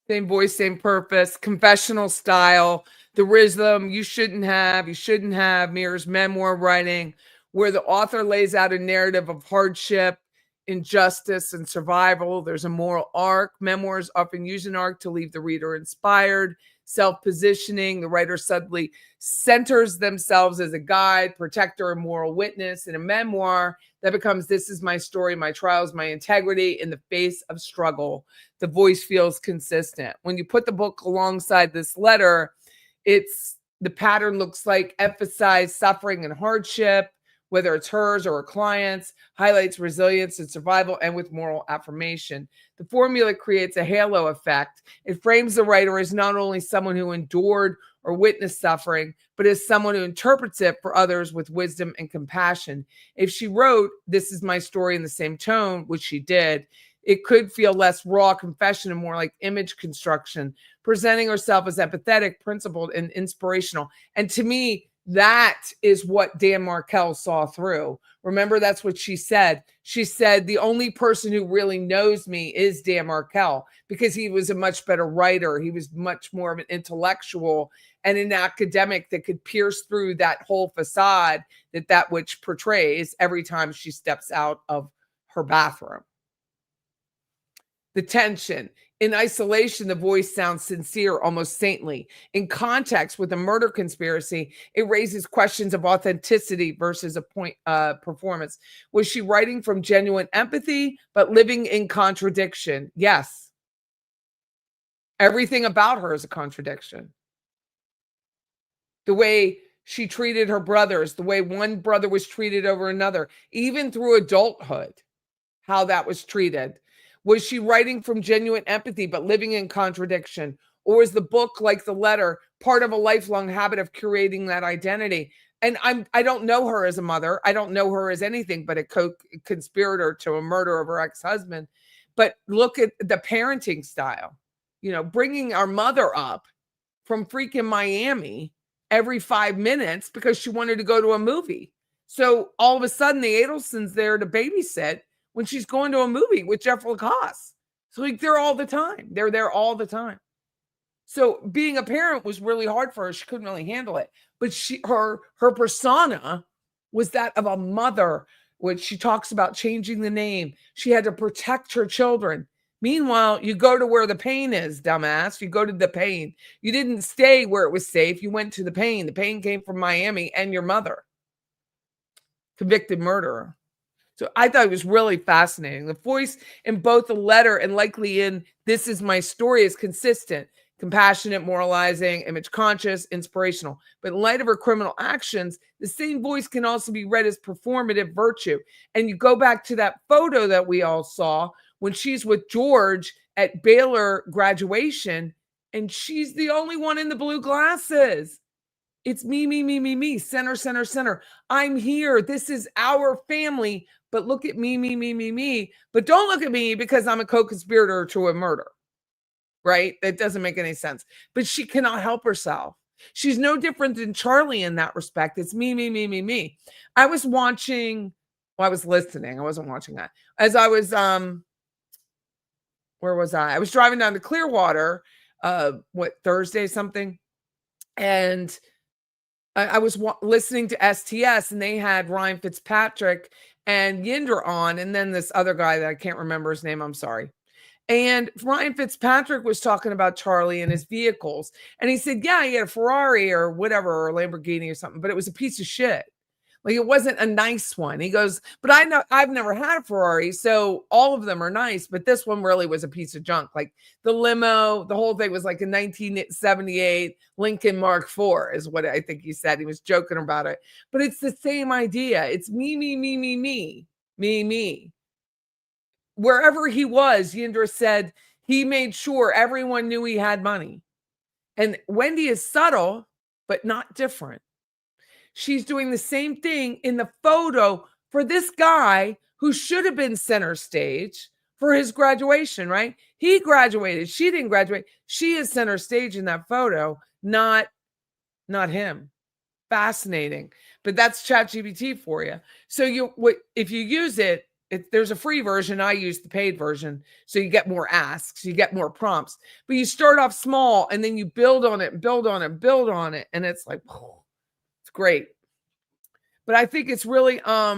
A: Same voice, same purpose, confessional style, the rhythm you shouldn't have, mirrors memoir writing, where the author lays out a narrative of hardship, injustice, and survival. There's a moral arc. Memoirs often use an arc to leave the reader inspired. Self-positioning, the writer suddenly centers themselves as a guide, protector, and moral witness. In a memoir, that becomes, this is my story, my trials, my integrity in the face of struggle. The voice feels consistent. When you put the book alongside this letter, the pattern looks like emphasize suffering and hardship, whether it's hers or her clients, highlights resilience and survival, and with moral affirmation. The formula creates a halo effect. It frames the writer as not only someone who endured or witnessed suffering, but as someone who interprets it for others with wisdom and compassion. If she wrote, this is my story in the same tone, which she did, it could feel less raw confession and more like image construction, presenting herself as empathetic, principled, and inspirational. And to me, that is what Dan Markel saw through. Remember, that's what she said. She said, the only person who really knows me is Dan Markel, because he was a much better writer. He was much more of an intellectual and an academic that could pierce through that whole facade that which portrays every time she steps out of her bathroom. The tension. In isolation, the voice sounds sincere, almost saintly. In context with a murder conspiracy, it raises questions of authenticity versus a performance. Was she writing from genuine empathy, but living in contradiction? Yes. Everything about her is a contradiction. The way she treated her brothers, the way one brother was treated over another, even through adulthood, how that was treated. Was she writing from genuine empathy, but living in contradiction? Or is the book, like the letter, part of a lifelong habit of curating that identity? And I don't know her as a mother. I don't know her as anything but a co-conspirator to a murder of her ex-husband. But look at the parenting style, bringing our mother up from freaking Miami every 5 minutes because she wanted to go to a movie. So all of a sudden the Adelson's there to babysit when she's going to a movie with Jeff Lacoste. So like they're all the time. They're there all the time. So being a parent was really hard for her. She couldn't really handle it. But her persona was that of a mother, which she talks about changing the name. She had to protect her children. Meanwhile, you go to where the pain is, dumbass. You go to the pain. You didn't stay where it was safe. You went to the pain. The pain came from Miami and your mother. Convicted murderer. So I thought it was really fascinating. The voice in both the letter and likely in This Is My Story is consistent, compassionate, moralizing, image conscious, inspirational. But in light of her criminal actions, the same voice can also be read as performative virtue. And you go back to that photo that we all saw when she's with George at Baylor graduation, and she's the only one in the blue glasses. It's me, me, me, me, me, center, center, center. I'm here. This is our family. But look at me, me, me, me, me. But don't look at me because I'm a co-conspirator to a murder, right? That doesn't make any sense. But she cannot help herself. She's no different than Charlie in that respect. It's me, me, me, me, me. I was listening. I wasn't watching that. As I was, where was I? I was driving down to Clearwater, Thursday something. And I was listening to STS, and they had Ryan Fitzpatrick and Yinder on, and then this other guy that I can't remember his name. I'm sorry. And Ryan Fitzpatrick was talking about Charlie and his vehicles. And he said, yeah, he had a Ferrari or whatever, or a Lamborghini or something, but it was a piece of shit. Like it wasn't a nice one. He goes, but I've never had a Ferrari, so all of them are nice, but this one really was a piece of junk. Like the limo, the whole thing was like a 1978 Lincoln Mark IV is what I think he said. He was joking about it, but it's the same idea. It's me, me, me, me, me, me, me. Wherever he was, Yindra said he made sure everyone knew he had money. And Wendi is subtle, but not different. She's doing the same thing in the photo for this guy who should have been center stage for his graduation, right? He graduated. She didn't graduate. She is center stage in that photo, not him. Fascinating. But that's ChatGPT for you. So if you use it, there's a free version. I use the paid version. So you get more asks, you get more prompts. But you start off small and then you build on it, build on it, build on it. And it's like, it's great. But I think it's really I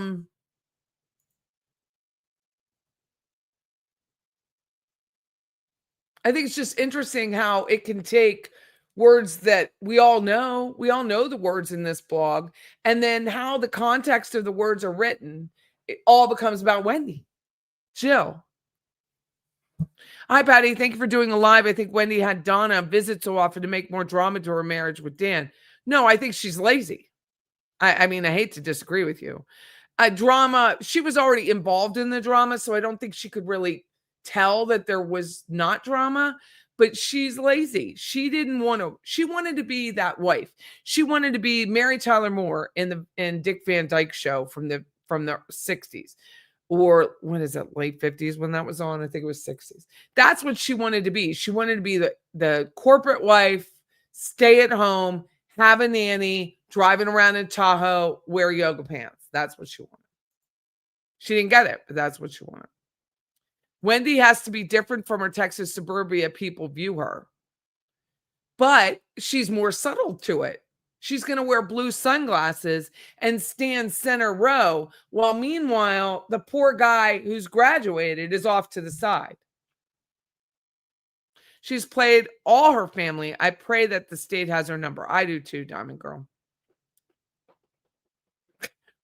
A: think it's just interesting how it can take words that we all know the words in this blog, and then how the context of the words are written, it all becomes about Wendi Jill. Hi, Patty. Thank you for doing a live. I think Wendi had Donna visit so often to make more drama to her marriage with Dan. No, I think she's lazy. I mean, I hate to disagree with you. Drama, she was already involved in the drama, so I don't think she could really tell that there was not drama, but she's lazy. She wanted to be that wife. She wanted to be Mary Tyler Moore in Dick Van Dyke Show from the 60s. Or when is it, late 50s when that was on? I think it was 60s. That's what she wanted to be. She wanted to be the corporate wife, stay at home, have a nanny, driving around in Tahoe, wear yoga pants. That's what she wanted. She didn't get it, but that's what she wanted. Wendi has to be different from her Texas suburbia people view her. But she's more subtle to it. She's going to wear blue sunglasses and stand center row, while meanwhile, the poor guy who's graduated is off to the side. She's played all her family. I pray that the state has her number. I do too, Diamond Girl.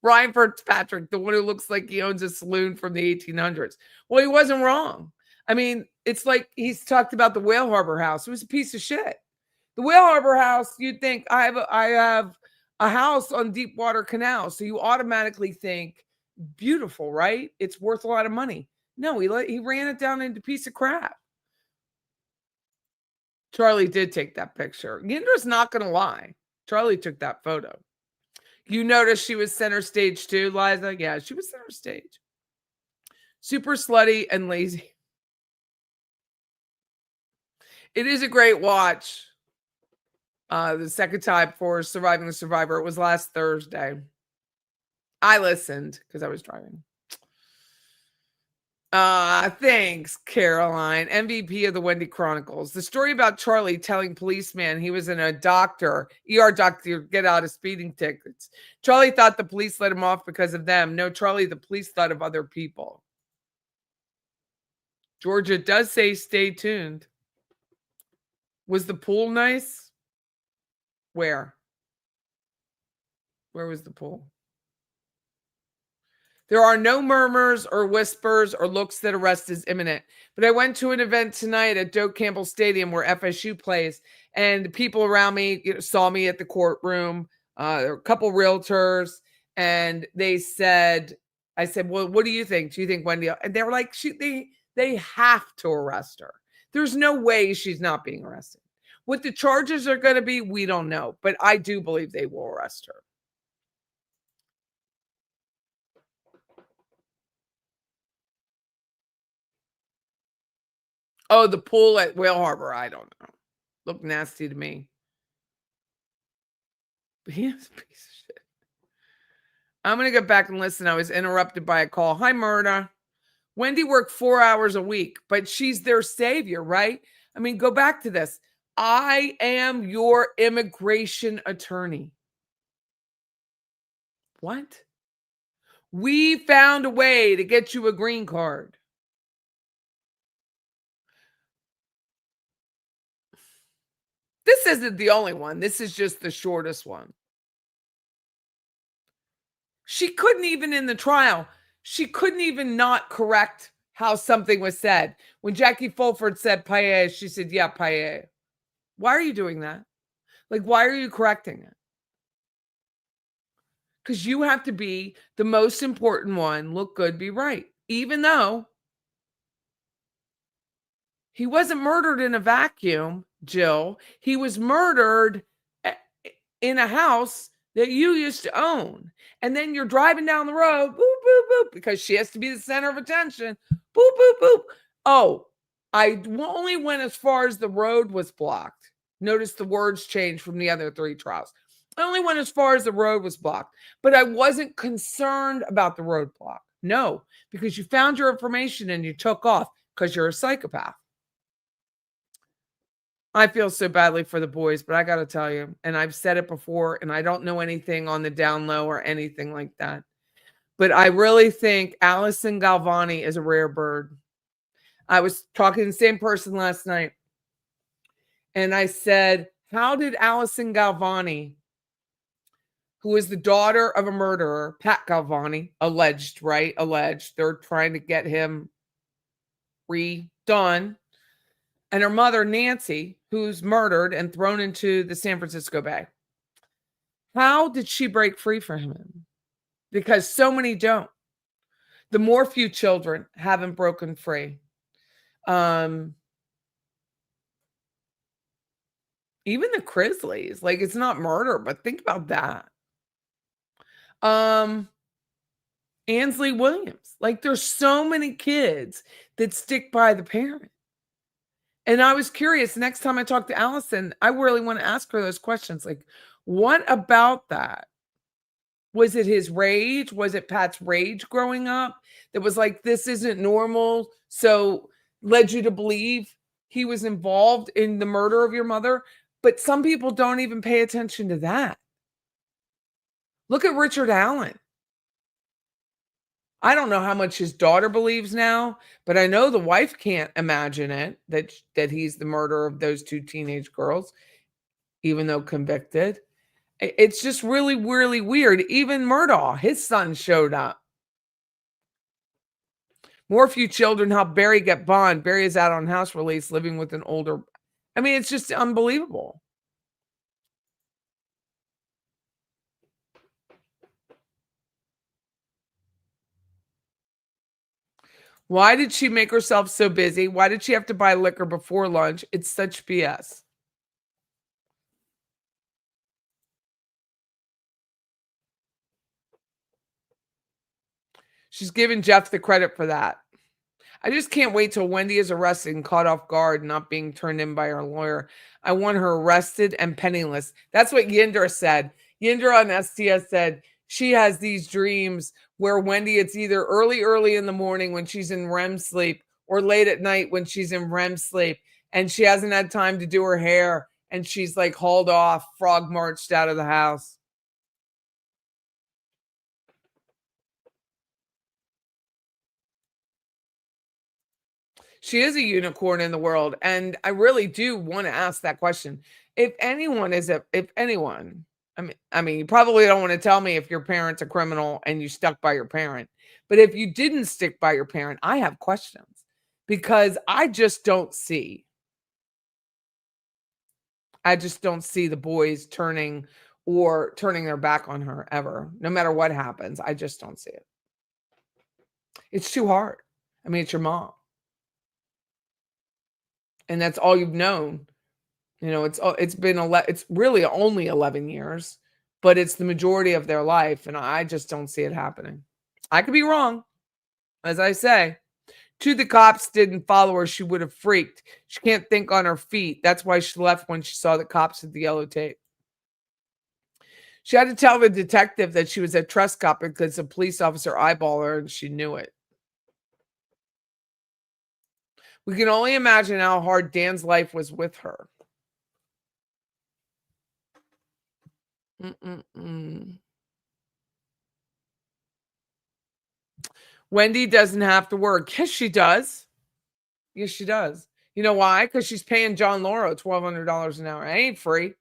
A: Ryan Fitzpatrick, the one who looks like he owns a saloon from the 1800s. Well, he wasn't wrong. I mean, it's like he's talked about the Whale Harbor House. It was a piece of shit. The Whale Harbor House, you'd think I have a house on Deepwater Canal, so you automatically think beautiful, right? It's worth a lot of money. No, he ran it down into a piece of crap. Charlie did take that picture. Gindra's not going to lie. Charlie took that photo. You notice she was center stage too, Liza? Yeah, she was center stage. Super slutty and lazy. It is a great watch. The second time for Surviving the Survivor. It was last Thursday. I listened because I was driving. Thanks, Caroline. MVP of the Wendi Chronicles. The story about Charlie telling policeman he was in a doctor, ER doctor, to get out of speeding tickets. Charlie thought the police let him off because of them. No, Charlie, the police thought of other people. Georgia does say stay tuned. Was the pool nice? Where? Where was the pool? There are no murmurs or whispers or looks that arrest is imminent. But I went to an event tonight at Doak Campbell Stadium where FSU plays, and people around me saw me at the courtroom. There were a couple realtors, and I said, well, what do you think? Do you think Wendi? And they were like, they have to arrest her. There's no way she's not being arrested. What the charges are going to be, we don't know. But I do believe they will arrest her. Oh, the pool at Whale Harbor. I don't know. Looked nasty to me. But he is a piece of shit. I'm going to go back and listen. I was interrupted by a call. Hi, Myrna. Wendi worked 4 hours a week, but she's their savior, right? I mean, go back to this. I am your immigration attorney. What? We found a way to get you a green card. This isn't the only one. This is just the shortest one. She couldn't even in the trial, she couldn't even not correct how something was said. When Jackie Fulford said paella, she said, yeah, paella. Why are you doing that? Like, why are you correcting it? Because you have to be the most important one, look good, be right. Even though he wasn't murdered in a vacuum, Jill. He was murdered in a house that you used to own. And then you're driving down the road, boop, boop, boop, because she has to be the center of attention. Boop, boop, boop. Oh, I only went as far as the road was blocked. Notice the words changed from the other three trials. I only went as far as the road was blocked, but I wasn't concerned about the roadblock. No, because you found your information and you took off because you're a psychopath. I feel so badly for the boys, but I got to tell you, and I've said it before, and I don't know anything on the down low or anything like that, but I really think Adelson Galvani is a rare bird. I was talking to the same person last night, and I said, how did Adelson Galvani, who is the daughter of a murderer, Pat Galvani, alleged, right? Alleged. They're trying to get him redone. And her mother, Nancy, who's murdered and thrown into the San Francisco Bay. How did she break free from him? Because so many don't. The Morphew children haven't broken free. Even the Chrisleys, like, it's not murder, but think about that. Ansley Williams, like, there's so many kids that stick by the parent. And I was curious, next time I talk to Adelson, I really want to ask her those questions. Like, what about that? Was it his rage? Was it Pat's rage growing up that was like, this isn't normal? So led you to believe he was involved in the murder of your mother? But some people don't even pay attention to that. Look at Richard Allen. I don't know how much his daughter believes now, but I know the wife can't imagine it that he's the murderer of those 2 teenage girls, even though convicted. It's just really, really weird. Even Murdaugh, his son showed up. More few children help Barry get bond. Barry is out on house release, living with an older. I mean, it's just unbelievable. Why did she make herself so busy? Why did she have to buy liquor before lunch? It's such BS. She's giving Jeff the credit for that. I just can't wait till Wendi is arrested and caught off guard, not being turned in by her lawyer. I want her arrested and penniless. That's what Yinder said. Yinder on STS said she has these dreams where Wendi, it's either early in the morning when she's in REM sleep or late at night when she's in REM sleep and she hasn't had time to do her hair and she's like hauled off, frog marched out of the house. She is a unicorn in the world, and I really do wanna ask that question. If anyone, I mean, you probably don't wanna tell me if your parent's a criminal and you stuck by your parent, but if you didn't stick by your parent, I have questions because I just don't see the boys turning their back on her ever, no matter what happens. I just don't see it. It's too hard. I mean, it's your mom, and that's all you've known. It's really only 11 years, but it's the majority of their life, and I just don't see it happening. I could be wrong, as I say. To the cops didn't follow her, she would have freaked. She can't think on her feet. That's why she left when she saw the cops with the yellow tape. She had to tell the detective that she was a Trescott because a police officer eyeballed her and she knew it. We can only imagine how hard Dan's life was with her. Mm-mm-mm. Wendi doesn't have to work. Yes, she does. Yes, she does. You know why? Because she's paying John Lauro $1,200 an hour. It ain't free.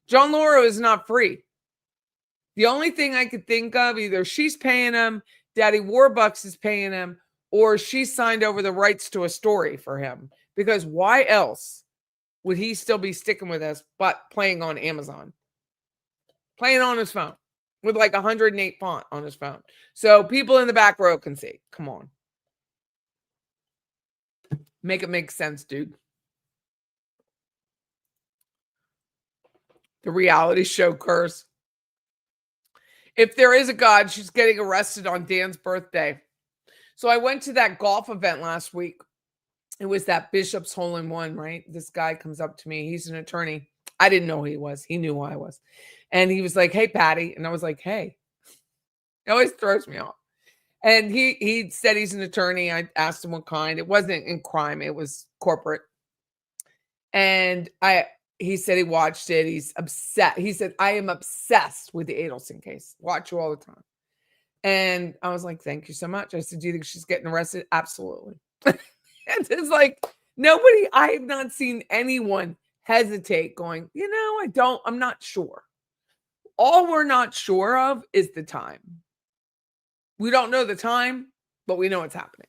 A: John Lauro is not free. The only thing I could think of, either she's paying him, Daddy Warbucks is paying him, or she signed over the rights to a story for him. Because why else would he still be sticking with us but playing on Amazon? Playing on his phone with like 108 font on his phone. So people in the back row can see. Come on. Make it make sense, dude. The reality show curse. If there is a God, she's getting arrested on Dan's birthday. So I went to that golf event last week. It was that Bishop's hole in one, right? This guy comes up to me. He's an attorney. I didn't know who he was. He knew who I was. And he was like, "Hey, Patty." And I was like, "Hey." It always throws me off. And he said he's an attorney. I asked him what kind. It wasn't in crime, it was corporate. And he said he watched it. He's upset. He said, "I am obsessed with the Adelson case. Watch you all the time." And I was like, "Thank you so much." I said, "Do you think she's getting arrested?" "Absolutely." And it's like I have not seen anyone hesitate going, I'm not sure. All we're not sure of is the time. We don't know the time, but we know it's happening.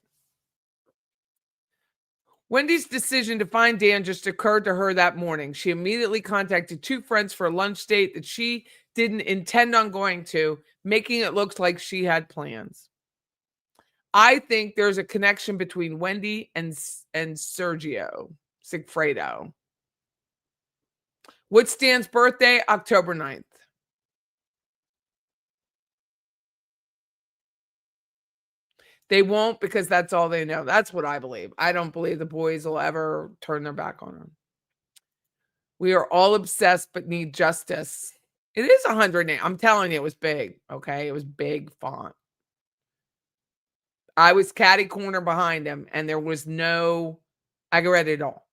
A: Wendy's decision to find Dan just occurred to her that morning. She immediately contacted 2 friends for a lunch date that she didn't intend on going to, making it look like she had plans. I think there's a connection between Wendi and Sergio Sigfredo. What's Dan's birthday? October 9th. They won't because that's all they know. That's what I believe. I don't believe the boys will ever turn their back on him. We are all obsessed but need justice. It is 108. I'm telling you, it was big. Okay. It was big font. I was catty corner behind him and there was I read it all.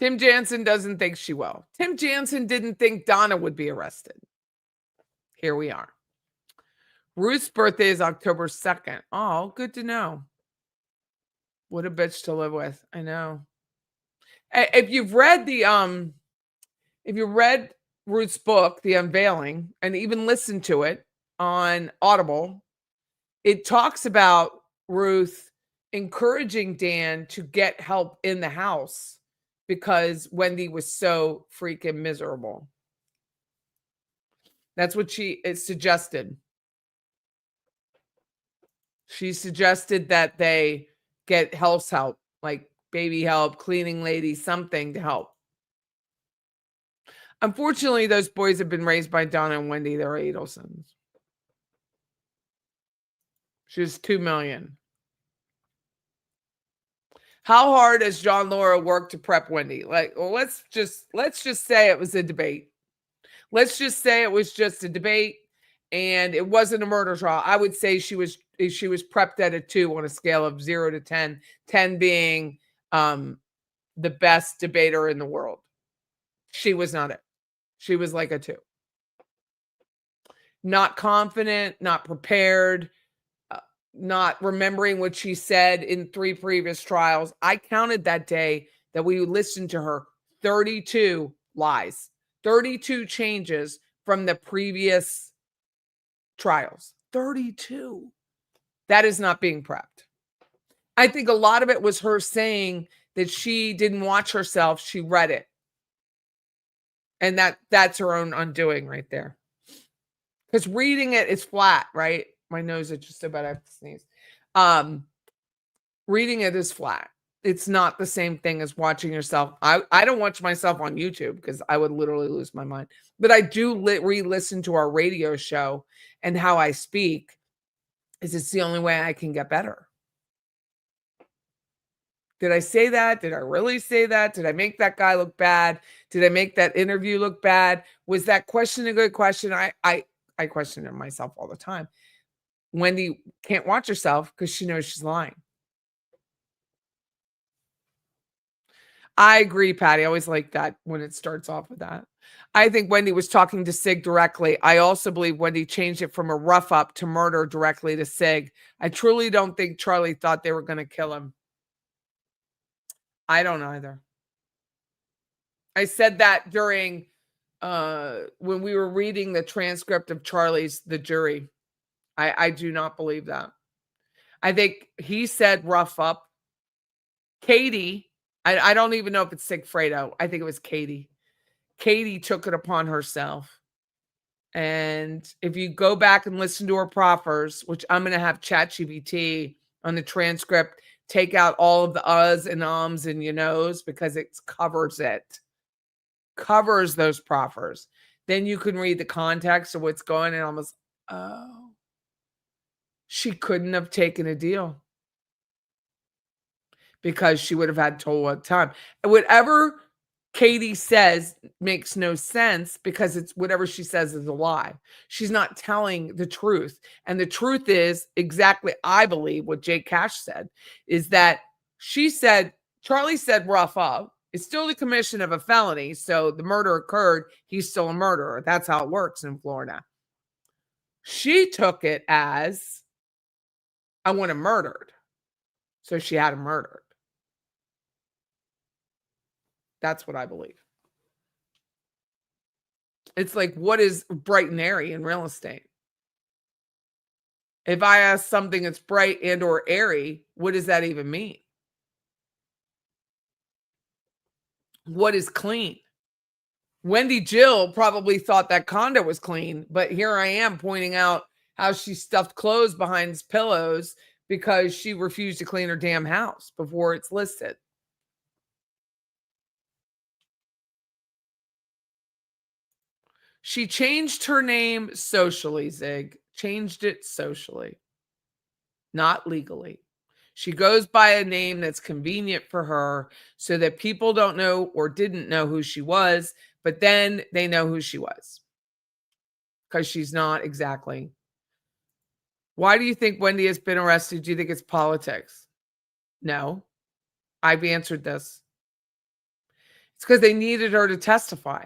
A: Tim Jansen doesn't think she will. Tim Jansen didn't think Donna would be arrested. Here we are. Ruth's birthday is October 2nd. Oh, good to know. What a bitch to live with. I know. If you've read Ruth's book, The Unveiling, and even listened to it on Audible, it talks about Ruth encouraging Dan to get help in the house because Wendy was so freaking miserable. That's what she suggested. She suggested that they get house help, like baby help, cleaning lady, something to help. Unfortunately, those boys have been raised by Donna and Wendy. They're Adelsons. She's $2 million. How hard has John Laura worked to prep Wendy? Like, well, let's just say it was a debate. Let's just say it was just a debate and it wasn't a murder trial. I would say she was prepped at a 2 on a scale of 0 to 10, 10 being the best debater in the world. She was not it. She was like a 2. Not confident, not prepared, not remembering what she said in 3 previous trials. I counted that day that we listened to her 32 lies, 32 changes from the previous trials. 32. That is not being prepped. I think a lot of it was her saying that she didn't watch herself. She read it. And that's her own undoing right there. Because reading it is flat, right? My nose is just about, I have to sneeze. Reading it is flat. It's not the same thing as watching yourself. I don't watch myself on YouTube because I would literally lose my mind. But I do re-listen to our radio show, and how I speak is it's the only way I can get better. Did I say that? Did I really say that? Did I make that guy look bad? Did I make that interview look bad? Was that question a good question? I question it myself all the time. Wendy can't watch herself because she knows she's lying. I agree, Patty. I always like that when it starts off with that. I think Wendy was talking to Sig directly. I also believe Wendy changed it from a rough up to murder directly to Sig. I truly don't think Charlie thought they were going to kill him. I don't either. I said that during when we were reading the transcript of Charlie's The Jury. I do not believe that. I think he said rough up. Katie, I don't even know if it's Sigfredo. I think it was Katie. Katie took it upon herself. And if you go back and listen to her proffers, which I'm going to have ChatGPT on the transcript, take out all of the uhs and ums and you knows because it covers those proffers. Then you can read the context of what's going on and almost, oh, she couldn't have taken a deal because she would have had total what time. Whatever Katie says makes no sense because it's whatever she says is a lie. She's not telling the truth. And the truth is exactly, I believe, what Jake Cash said, is that she said, Charlie said rough up. It's still the commission of a felony. So the murder occurred. He's still a murderer. That's how it works in Florida. She took it as, I want him murdered. So she had him murdered. That's what I believe. It's like, what is bright and airy in real estate? If I ask something that's bright and or airy, what does that even mean? What is clean? Wendi JILL probably thought that condo was clean, but here I am pointing out how she stuffed clothes behind his pillows because she refused to clean her damn house before it's listed. She changed her name socially, Zig. Changed it socially, not legally. She goes by a name that's convenient for her so that people don't know or didn't know who she was, but then they know who she was because she's not exactly. Why do you think Wendy has been arrested? Do you think it's politics? No. I've answered this. It's because they needed her to testify.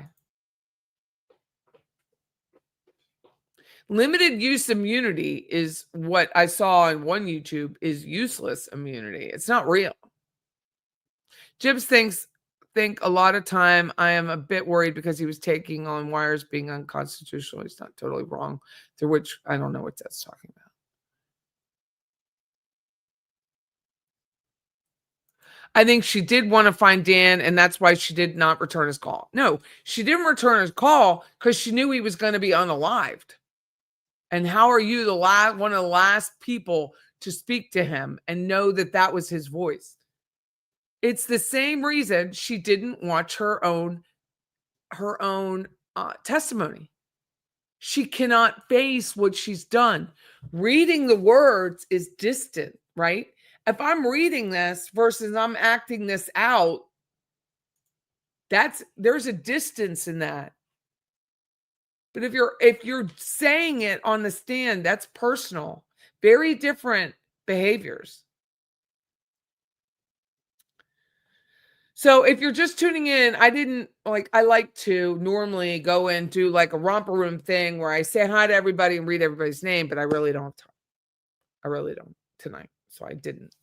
A: Limited use immunity is what I saw on one YouTube is useless immunity. It's not real. Jibs think a lot of time I am a bit worried because he was taking on wires being unconstitutional. He's not totally wrong. To which I don't know what that's talking about. I think she did want to find Dan, and that's why she did not return his call. No, she didn't return his call because she knew he was going to be unalived. And how are you one of the last people to speak to him and know that that was his voice? It's the same reason she didn't watch her own testimony. She cannot face what she's done. Reading the words is distant, right? If I'm reading this versus I'm acting this out, there's a distance in that. But if you're saying it on the stand, that's personal. Very different behaviors. So if you're just tuning in, I like to normally go and do like a romper room thing where I say hi to everybody and read everybody's name, but I really don't tonight. So I didn't.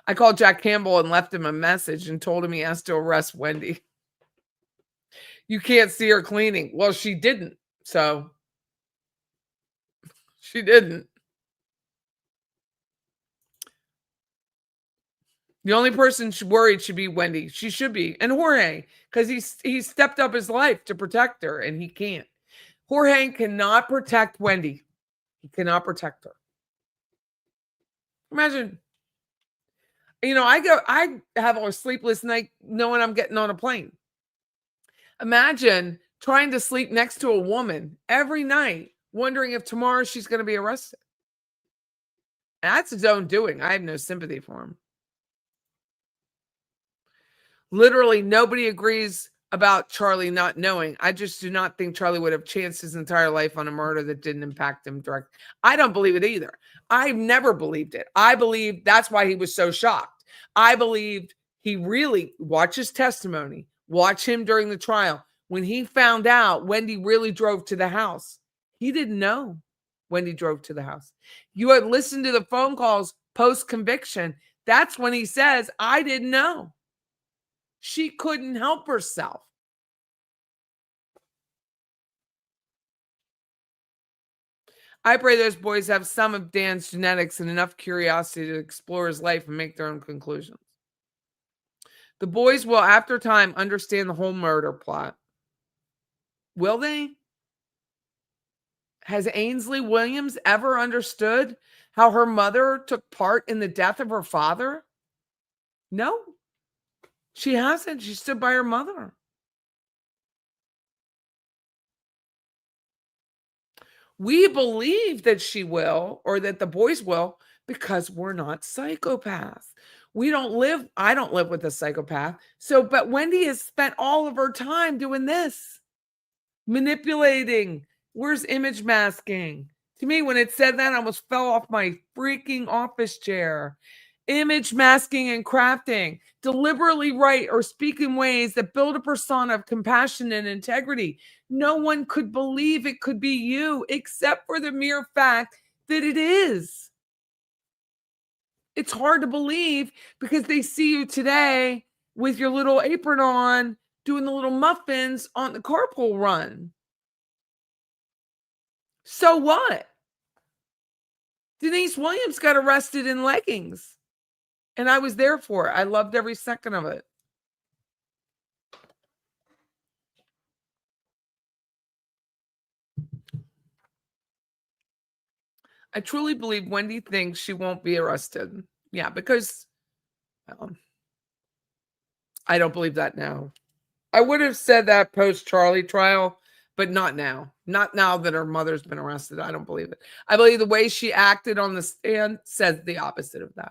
A: I called Jack Campbell and left him a message and told him he has to arrest Wendi. You can't see her cleaning. Well, she didn't. So she didn't. The only person worried should be Wendi. She should be. And Jorge, because he stepped up his life to protect her, and he can't. Jorge cannot protect Wendi. He cannot protect her. Imagine, I have a sleepless night knowing I'm getting on a plane. Imagine trying to sleep next to a woman every night, wondering if tomorrow she's going to be arrested. That's his own doing. I have no sympathy for him. Literally, nobody agrees about Charlie not knowing. I just do not think Charlie would have chanced his entire life on a murder that didn't impact him directly. I don't believe it either. I've never believed it. I believe that's why he was so shocked. I believed he really, watch his testimony, watch him during the trial. When he found out Wendi really drove to the house, he didn't know Wendi drove to the house. You had listened to the phone calls post-conviction. That's when he says, I didn't know. She couldn't help herself. I pray those boys have some of Dan's genetics and enough curiosity to explore his life and make their own conclusions. The boys will, after time, understand the whole murder plot. Will they? Has Ainsley Williams ever understood how her mother took part in the death of her father? No. She hasn't. She stood by her mother. We believe that she will, or that the boys will, because we're not psychopaths. I don't live with a psychopath. But Wendi has spent all of her time doing this. Manipulating. Where's image masking? To me, when it said that, I almost fell off my freaking office chair. Image masking and crafting. Deliberately write or speak in ways that build a persona of compassion and integrity. No one could believe it could be you, except for the mere fact that it is. It's hard to believe because they see you today with your little apron on, doing the little muffins on the carpool run. So what? Denise Williams got arrested in leggings. And I was there for it. I loved every second of it. I truly believe Wendi thinks she won't be arrested. Yeah, because I don't believe that now. I would have said that post-Charlie trial, but not now. Not now that her mother's been arrested. I don't believe it. I believe the way she acted on the stand says the opposite of that.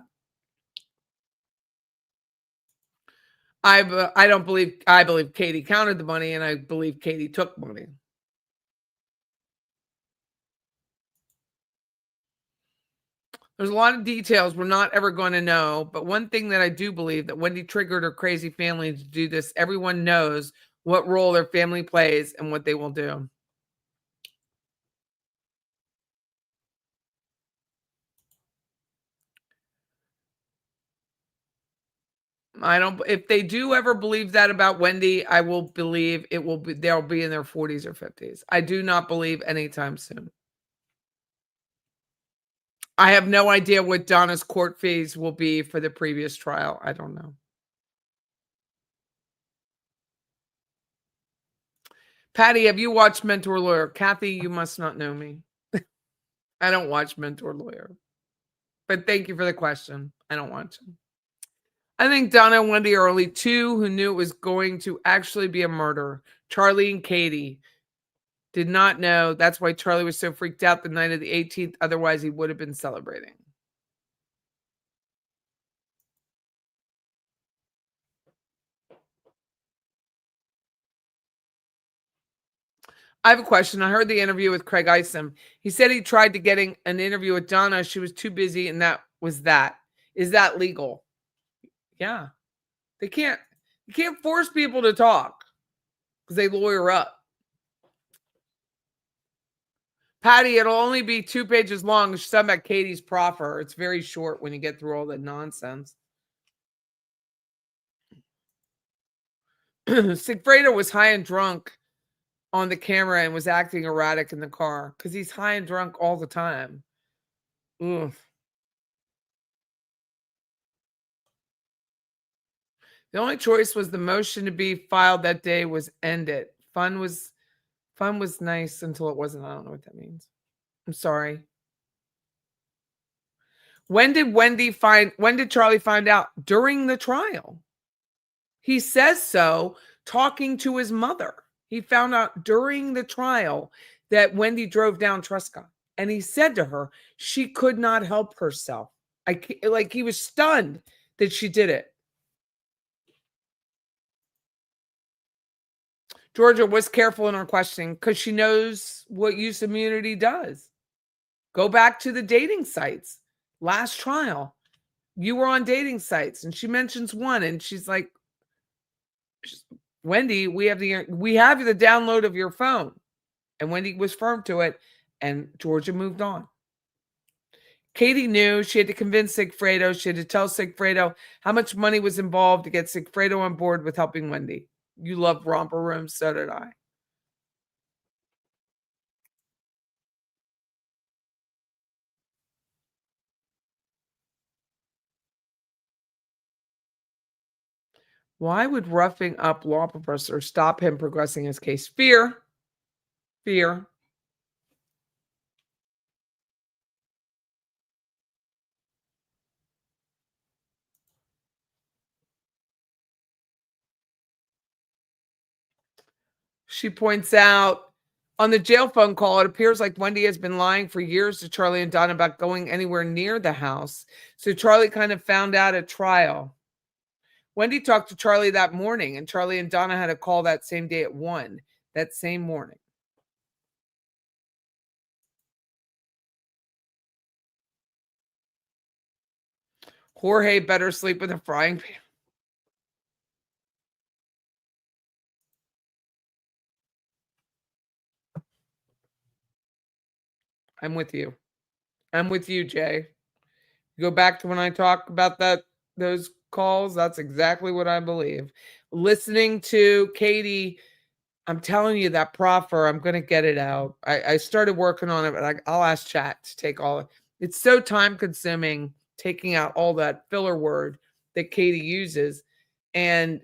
A: I believe Katie counted the money, and I believe Katie took money. There's a lot of details we're not ever going to know, but one thing that I do believe that Wendi triggered her crazy family to do this. Everyone knows what role their family plays and what they will do. I don't if they do ever believe that about Wendi, I will believe it will be they'll be in their 40s or 50s. I do not believe anytime soon. I have no idea what Donna's court fees will be for the previous trial. I don't know. Patty, have you watched Mentor Lawyer? Kathy, you must not know me. I don't watch Mentor Lawyer. But thank you for the question. I don't watch them. I think Donna and Wendi are only two who knew it was going to actually be a murder. Charlie and Katie did not know. That's why Charlie was so freaked out the night of the 18th. Otherwise, he would have been celebrating. I have a question. I heard the interview with Craig Isom. He said he tried to getting an interview with Donna. She was too busy, and that was that. Is that legal? Yeah. They can't you can't force people to talk because they lawyer up. Patty, it'll only be 2 pages long. She's talking about Katie's proffer. It's very short when you get through all the nonsense. Sigfredo was high and drunk on the camera and was acting erratic in the car because he's high and drunk all the time. Oof. The only choice was the motion to be filed that day was end it. Fun was nice until it wasn't. I don't know what that means. I'm sorry. When did Charlie find out? During the trial. He says so talking to his mother. He found out during the trial that Wendi drove down Trescott. And he said to her, she could not help herself. Like he was stunned that she did it. Georgia was careful in her questioning because she knows what use immunity does. Go back to the dating sites. Last trial, you were on dating sites, and she mentions one, and she's like, Wendi, we have the download of your phone. And Wendi was firm to it, and Georgia moved on. Katie knew she had to convince Sigfredo. She had to tell Sigfredo how much money was involved to get Sigfredo on board with helping Wendi. You love romper rooms, so did I. Why would roughing up law professor stop him progressing his case? Fear. Fear. She points out on the jail phone call, it appears like Wendi has been lying for years to Charlie and Donna about going anywhere near the house. So Charlie kind of found out at trial. Wendi talked to Charlie that morning, and Charlie and Donna had a call that same day at 1, that same morning. Jorge better sleep with a frying pan. I'm with you. I'm with you, Jay. Go back to when I talk about those calls. That's exactly what I believe. Listening to Katie, I'm telling you that proffer, I'm going to get it out. I started working on it, but I'll ask chat to take all. It's so time consuming taking out all that filler word that Katie uses. And,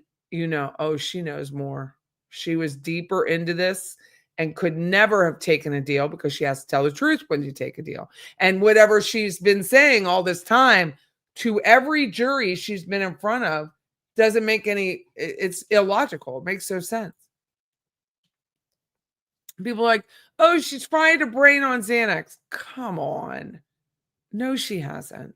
A: oh, she knows more. She was deeper into this and could never have taken a deal because she has to tell the truth when you take a deal. And whatever she's been saying all this time to every jury she's been in front of doesn't make it's illogical. It makes no sense. People are like, oh, she's fried her brain on Xanax. Come on. No, she hasn't.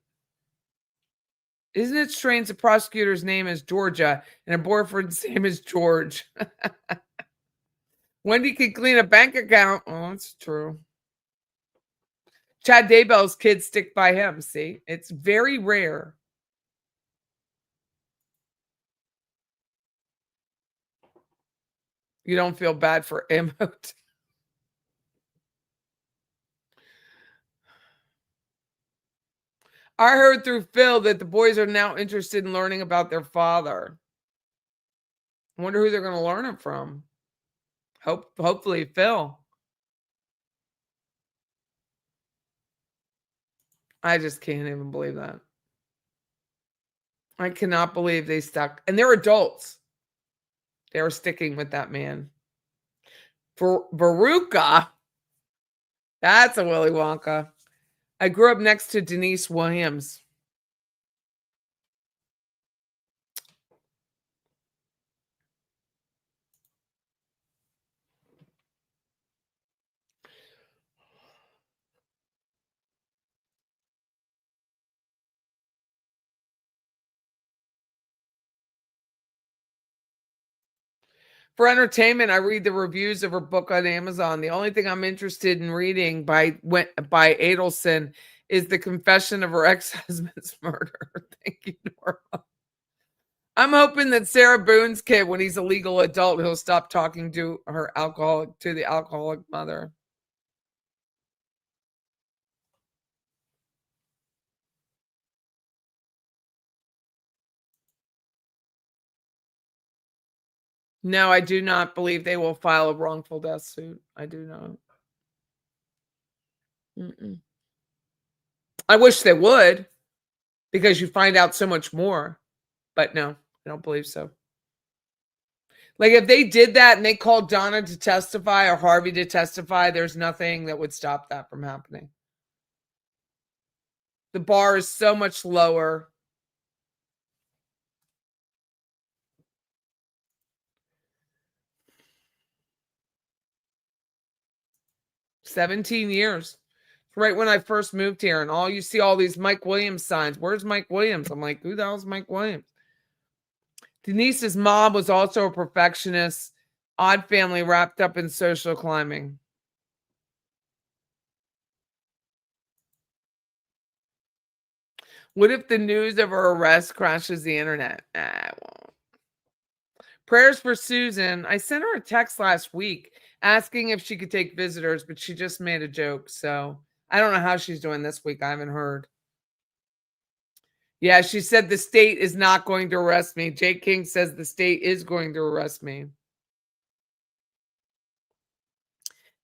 A: Isn't it strange the prosecutor's name is Georgia and her boyfriend's name is George? Wendi can clean a bank account. Oh, that's true. Chad Daybell's kids stick by him. See, it's very rare. You don't feel bad for emote. I heard through Phil that the boys are now interested in learning about their father. I wonder who they're going to learn it from. Hopefully Phil. I just can't even believe that. I cannot believe they stuck. And they're adults. They're sticking with that man. For Veruca, that's a Willy Wonka. I grew up next to Denise Williams. For entertainment, I read the reviews of her book on Amazon. The only thing I'm interested in reading by Adelson is the confession of her ex-husband's murder. Thank you, Norma. I'm hoping that Sarah Boone's kid, when he's a legal adult, he'll stop talking to the alcoholic mother. No, I do not believe they will file a wrongful death suit. I do not. Mm-mm. I wish they would, because you find out so much more. But no, I don't believe so. Like if they did that and they called Donna to testify or Harvey to testify, there's nothing that would stop that from happening. The bar is so much lower. "17 years. Right when I first moved here, and you see all these Mike Williams signs. Where's Mike Williams? I'm like, who the hell's Mike Williams? Denise's mom was also a perfectionist. Odd family wrapped up in social climbing. What if the news of her arrest crashes the internet? It won't. Prayers for Susan. I sent her a text last week asking if she could take visitors, but she just made a joke. So I don't know how she's doing this week. I haven't heard. Yeah, she said the state is not going to arrest me. Jake King says the state is going to arrest me.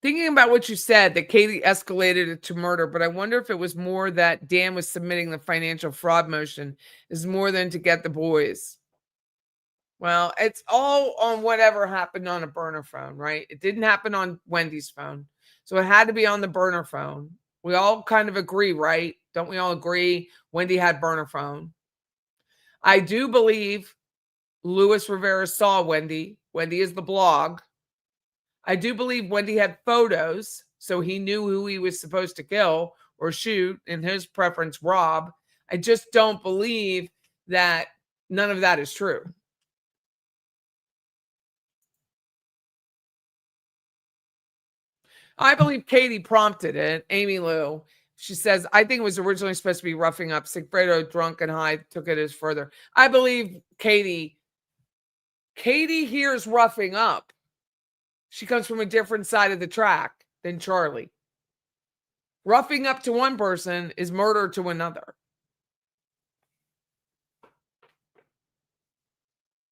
A: Thinking about what you said, that Katie escalated it to murder, but I wonder if it was more that Dan was submitting the financial fraud motion is more than to get the boys. Well, it's all on whatever happened on a burner phone, right? It didn't happen on Wendy's phone. So it had to be on the burner phone. We all kind of agree, right? Don't we all agree Wendy had burner phone? I do believe Luis Rivera saw Wendy. Wendy is the blog. I do believe Wendy had photos, so he knew who he was supposed to kill or shoot, in his preference, rob. I just don't believe that none of that is true. I believe Katie prompted it. Amy Lou. She says, I think it was originally supposed to be roughing up. Sigfredo, drunk and high, took it as further. I believe Katie hears roughing up. She comes from a different side of the track than Charlie. Roughing up to one person is murder to another.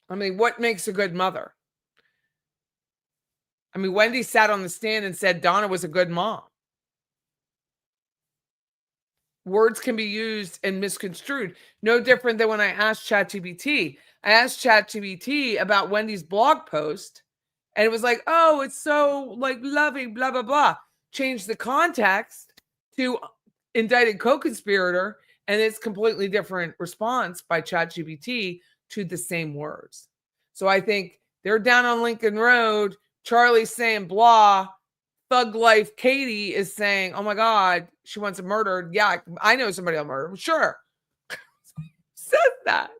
A: I mean, what makes a good mother? I mean, Wendy sat on the stand and said Donna was a good mom. Words can be used and misconstrued. No different than when I asked ChatGPT. I asked ChatGPT about Wendy's blog post, and it was like, oh, it's so like loving, blah, blah, blah. Change the context to indicted co-conspirator, and it's completely different response by ChatGPT to the same words. So I think they're down on Lincoln Road. Charlie's saying blah. Thug Life Katie is saying, oh my God, she wants him murdered. Yeah, I know somebody will murder him. Sure. Who says that?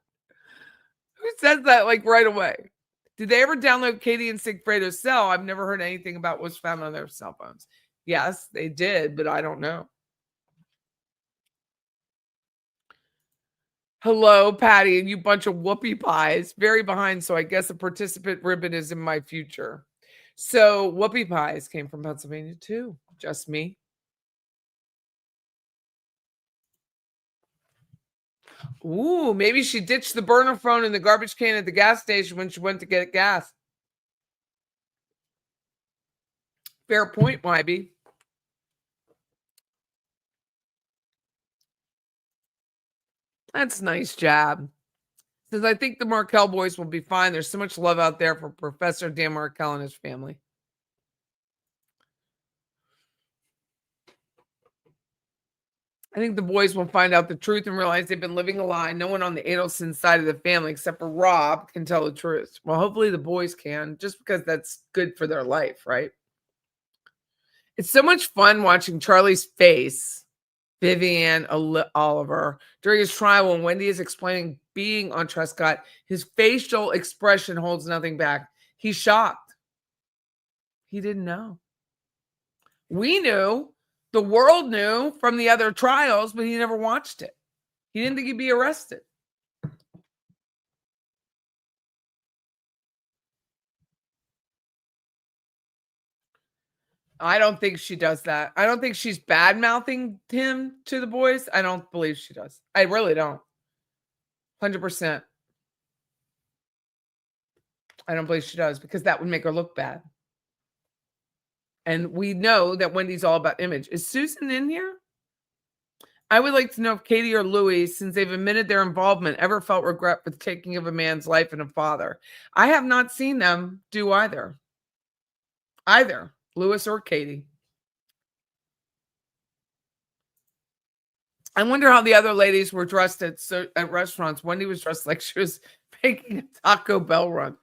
A: Who says that like right away? Did they ever download Katie and Sigfredo's cell? I've never heard anything about what's found on their cell phones. Yes, they did, but I don't know. Hello, Patty, and you bunch of whoopie pies. Very behind, so I guess a participant ribbon is in my future. So whoopie pies came from Pennsylvania too. Just me. Ooh, maybe she ditched the burner phone in the garbage can at the gas station when she went to get gas. Fair point, Wybe. That's a nice job. Says I think the Markel boys will be fine. There's so much love out there for Professor Dan Markel and his family. I think the boys will find out the truth and realize they've been living a lie. No one on the Adelson side of the family, except for Rob, can tell the truth. Well, hopefully the boys can, just because that's good for their life, right? It's so much fun watching Charlie's face, Vivian Oliver, during his trial when Wendy is explaining being on Trescott. His facial expression holds nothing back. He's shocked. He didn't know. We knew. The world knew from the other trials, but he never watched it. He didn't think he'd be arrested. I don't think she does that. I don't think she's bad mouthing him to the boys. I don't believe she does. I really don't. 100%. I don't believe she does because that would make her look bad. And we know that Wendy's all about image. Is Susan in here? I would like to know if Katie or Louis, since they've admitted their involvement, ever felt regret for the taking of a man's life and a father. I have not seen them do either. Either Louis or Katie. I wonder how the other ladies were dressed at restaurants. Wendy was dressed like she was making a Taco Bell run.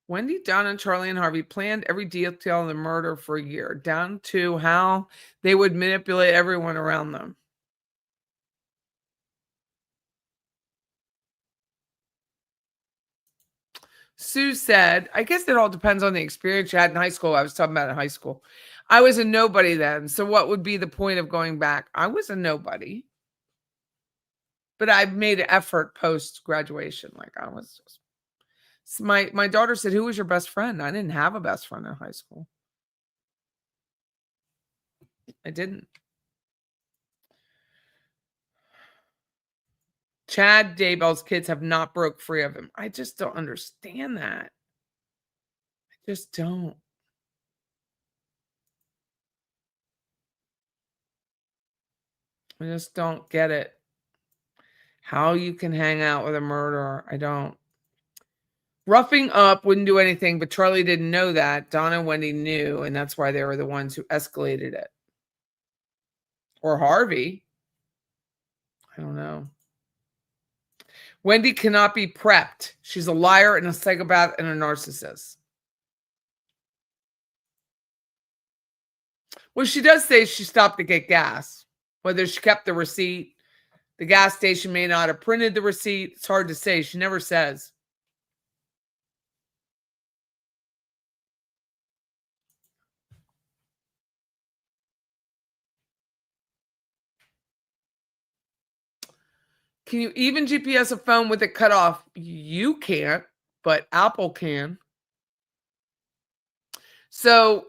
A: Wendy, Donna, Charlie, and Harvey planned every detail of the murder for a year, down to how they would manipulate everyone around them. Sue said, I guess it all depends on the experience you had in high school. I was talking about in high school. I was a nobody then. So what would be the point of going back? I was a nobody. But I made an effort post graduation. Like I was just my daughter said, "Who was your best friend?" I didn't have a best friend in high school. I didn't. Chad Daybell's kids have not broke free of him. I just don't understand that. I just don't. I just don't get it. How you can hang out with a murderer. I don't. Roughing up wouldn't do anything, but Charlie didn't know that. Donna and Wendy knew, and that's why they were the ones who escalated it. Or Harvey. I don't know. Wendy cannot be prepped. She's a liar and a psychopath and a narcissist. Well, she does say she stopped to get gas. Whether she kept the receipt, the gas station may not have printed the receipt. It's hard to say. She never says. Can you even GPS a phone with it cut off? You can't, but Apple can. So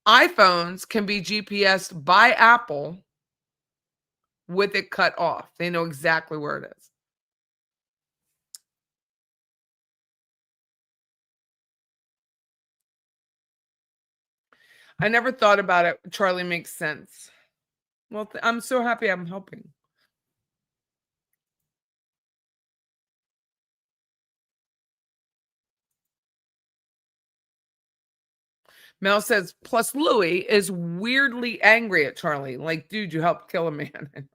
A: iPhones can be GPSed by Apple with it cut off. They know exactly where it is. I never thought about it. Charlie makes sense. Well, I'm so happy I'm helping. Mel says, plus Louis is weirdly angry at Charlie. Like, dude, you helped kill a man.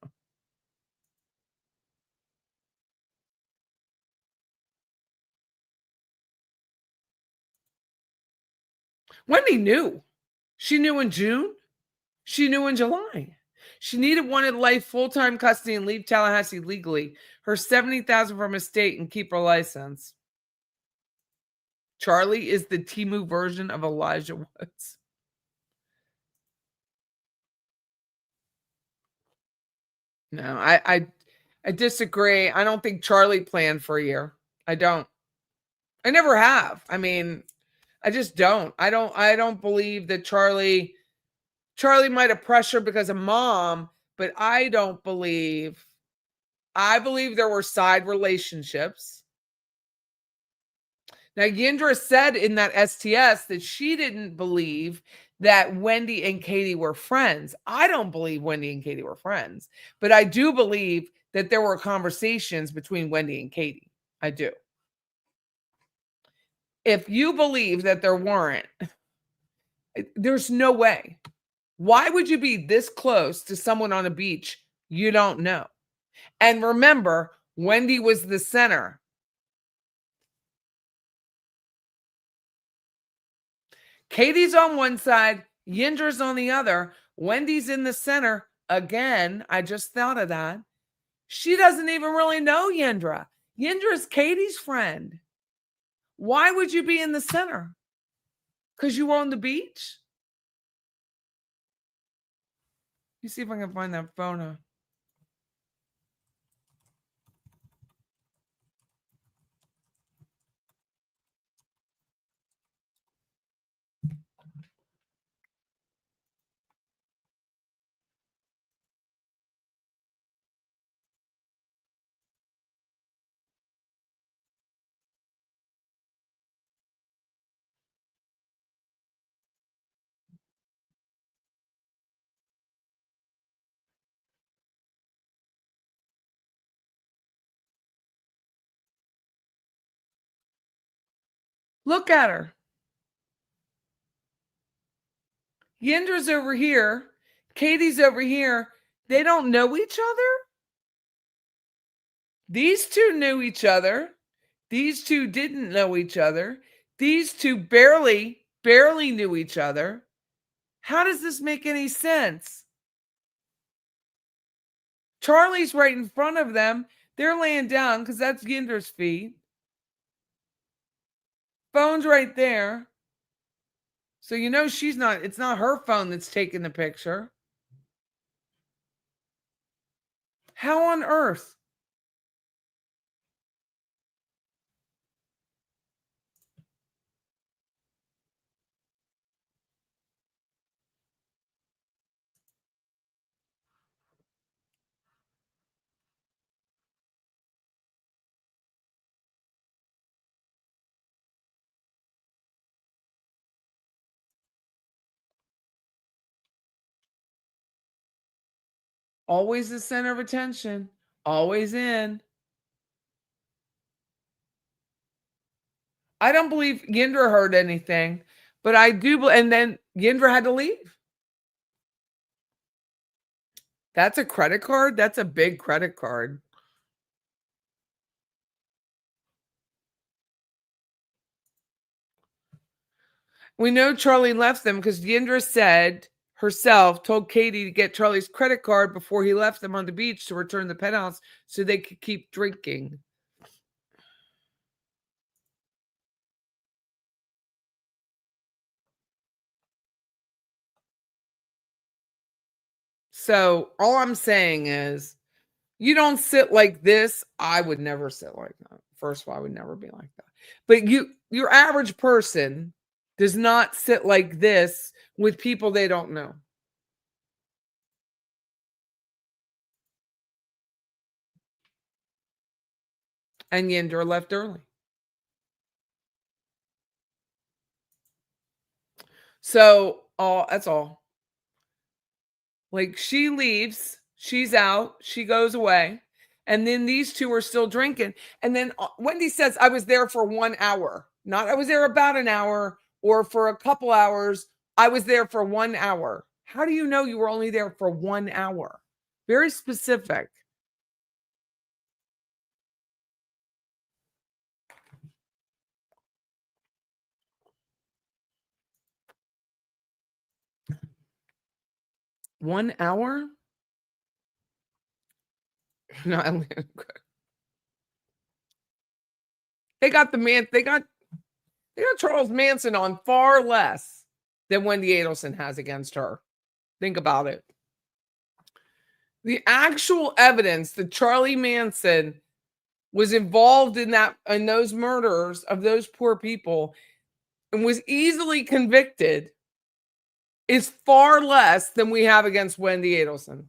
A: Wendy knew. She knew in June. She knew in July. She wanted life, full-time custody, and leave Tallahassee legally. Her $70,000 from estate and keep her license. Charlie is the Temu version of Elijah Woods. No, I disagree. I don't think Charlie planned for a year. I don't. I never have. I mean, I just don't. I don't believe that Charlie might have pressured because of mom, but I don't believe. I believe there were side relationships. Now, Yindra said in that STS that she didn't believe that Wendy and Katie were friends. I don't believe Wendy and Katie were friends, but I do believe that there were conversations between Wendy and Katie. I do. If you believe that there weren't, there's no way. Why would you be this close to someone on a beach you don't know? And remember, Wendy was the center. Katie's on one side, Yindra's on the other. Wendy's in the center. Again, I just thought of that. She doesn't even really know Yindra. Yindra's Katie's friend. Why would you be in the center? Because you were on the beach? Let me see if I can find that photo. Look at her. Yindra's over here. Katie's over here. They don't know each other? These two knew each other. These two didn't know each other. These two barely knew each other. How does this make any sense? Charlie's right in front of them. They're laying down because that's Yindra's feet. Phone's right there. So you know it's not her phone that's taking the picture. How on earth? Always the center of attention. Always in. I don't believe Yindra heard anything, but I do. And then Yindra had to leave. That's a credit card. That's a big credit card. We know Charlie left them because Yindra said herself, told Katie to get Charlie's credit card before he left them on the beach to return the penthouse so they could keep drinking. So all I'm saying is you don't sit like this. I would never sit like that. First of all, I would never be like that. But your average person does not sit like this with people they don't know. And Yindra left early. So that's all. Like she leaves, she's out, she goes away. And then these two are still drinking. And then Wendy says, I was there for 1 hour. Not I was there about an hour or for a couple hours. I was there for 1 hour. How do you know you were only there for 1 hour? Very specific. One hour? No, they got the man, They got Charles Manson on far less than Wendy Adelson has against her. Think about it. The actual evidence that Charlie Manson was involved in those murders of those poor people and was easily convicted is far less than we have against Wendy Adelson.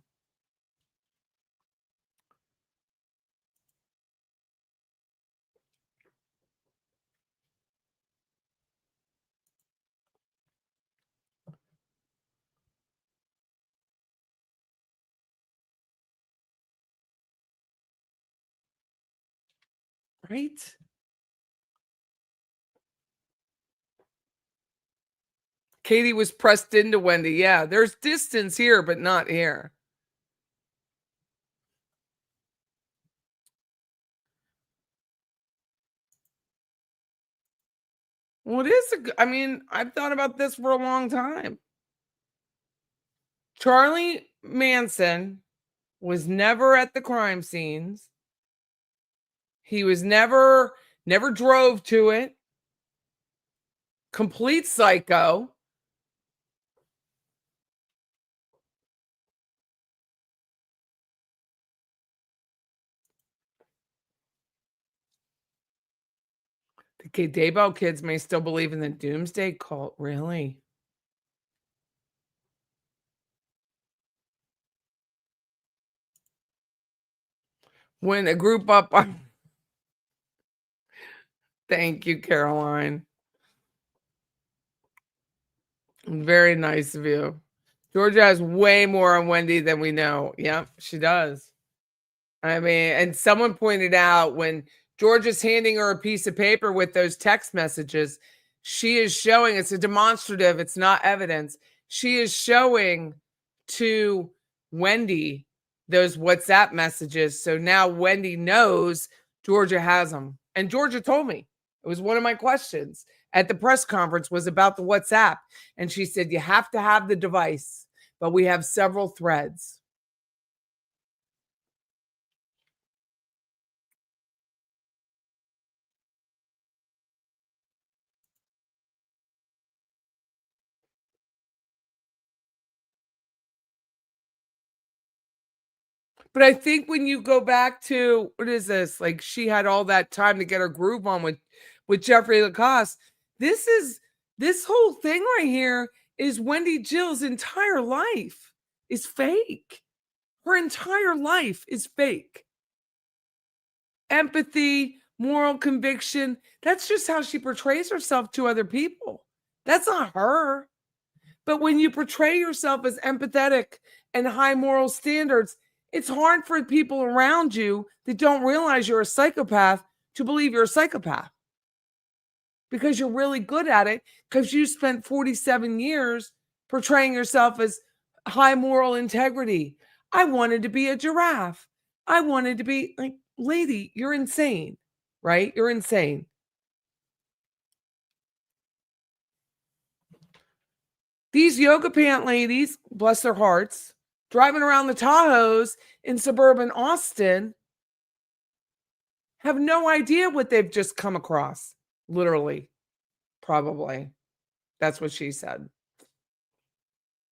A: Right? Katie was pressed into Wendy. Yeah, there's distance here, but not here. Well, it is I mean, I've thought about this for a long time. Charlie Manson was never at the crime scenes. He was never drove to it. Complete psycho. The Daybell kids may still believe in the doomsday cult. Really? When a group up on Thank you, Caroline. Very nice of you. Georgia has way more on Wendy than we know. Yep, she does. I mean, and someone pointed out when Georgia's handing her a piece of paper with those text messages, she is showing it's a demonstrative, it's not evidence. She is showing to Wendy those WhatsApp messages. So now Wendy knows Georgia has them. And Georgia told me it was one of my questions at the press conference was about the WhatsApp. And she said, you have to have the device, but we have several threads. But I think when you go back to what is this? Like she had all that time to get her groove on with Jeffrey Lacoste. This whole thing right here is Wendi JILL's entire life is fake. Her entire life is fake. Empathy, moral conviction, that's just how she portrays herself to other people. That's not her. But when you portray yourself as empathetic and high moral standards, it's hard for people around you that don't realize you're a psychopath to believe you're a psychopath because you're really good at it because you spent 47 years portraying yourself as high moral integrity. I wanted to be a giraffe. I wanted to be like, lady, you're insane, right? You're insane. These yoga pant ladies, bless their hearts, driving around the Tahoes in suburban Austin have no idea what they've just come across. Literally, probably. That's what she said.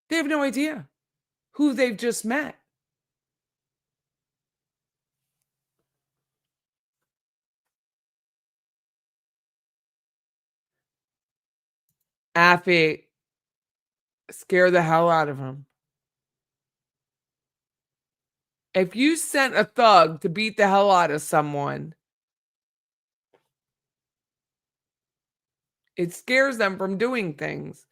A: They have no idea who they've just met. Affy, scare the hell out of him. If you sent a thug to beat the hell out of someone, it scares them from doing things.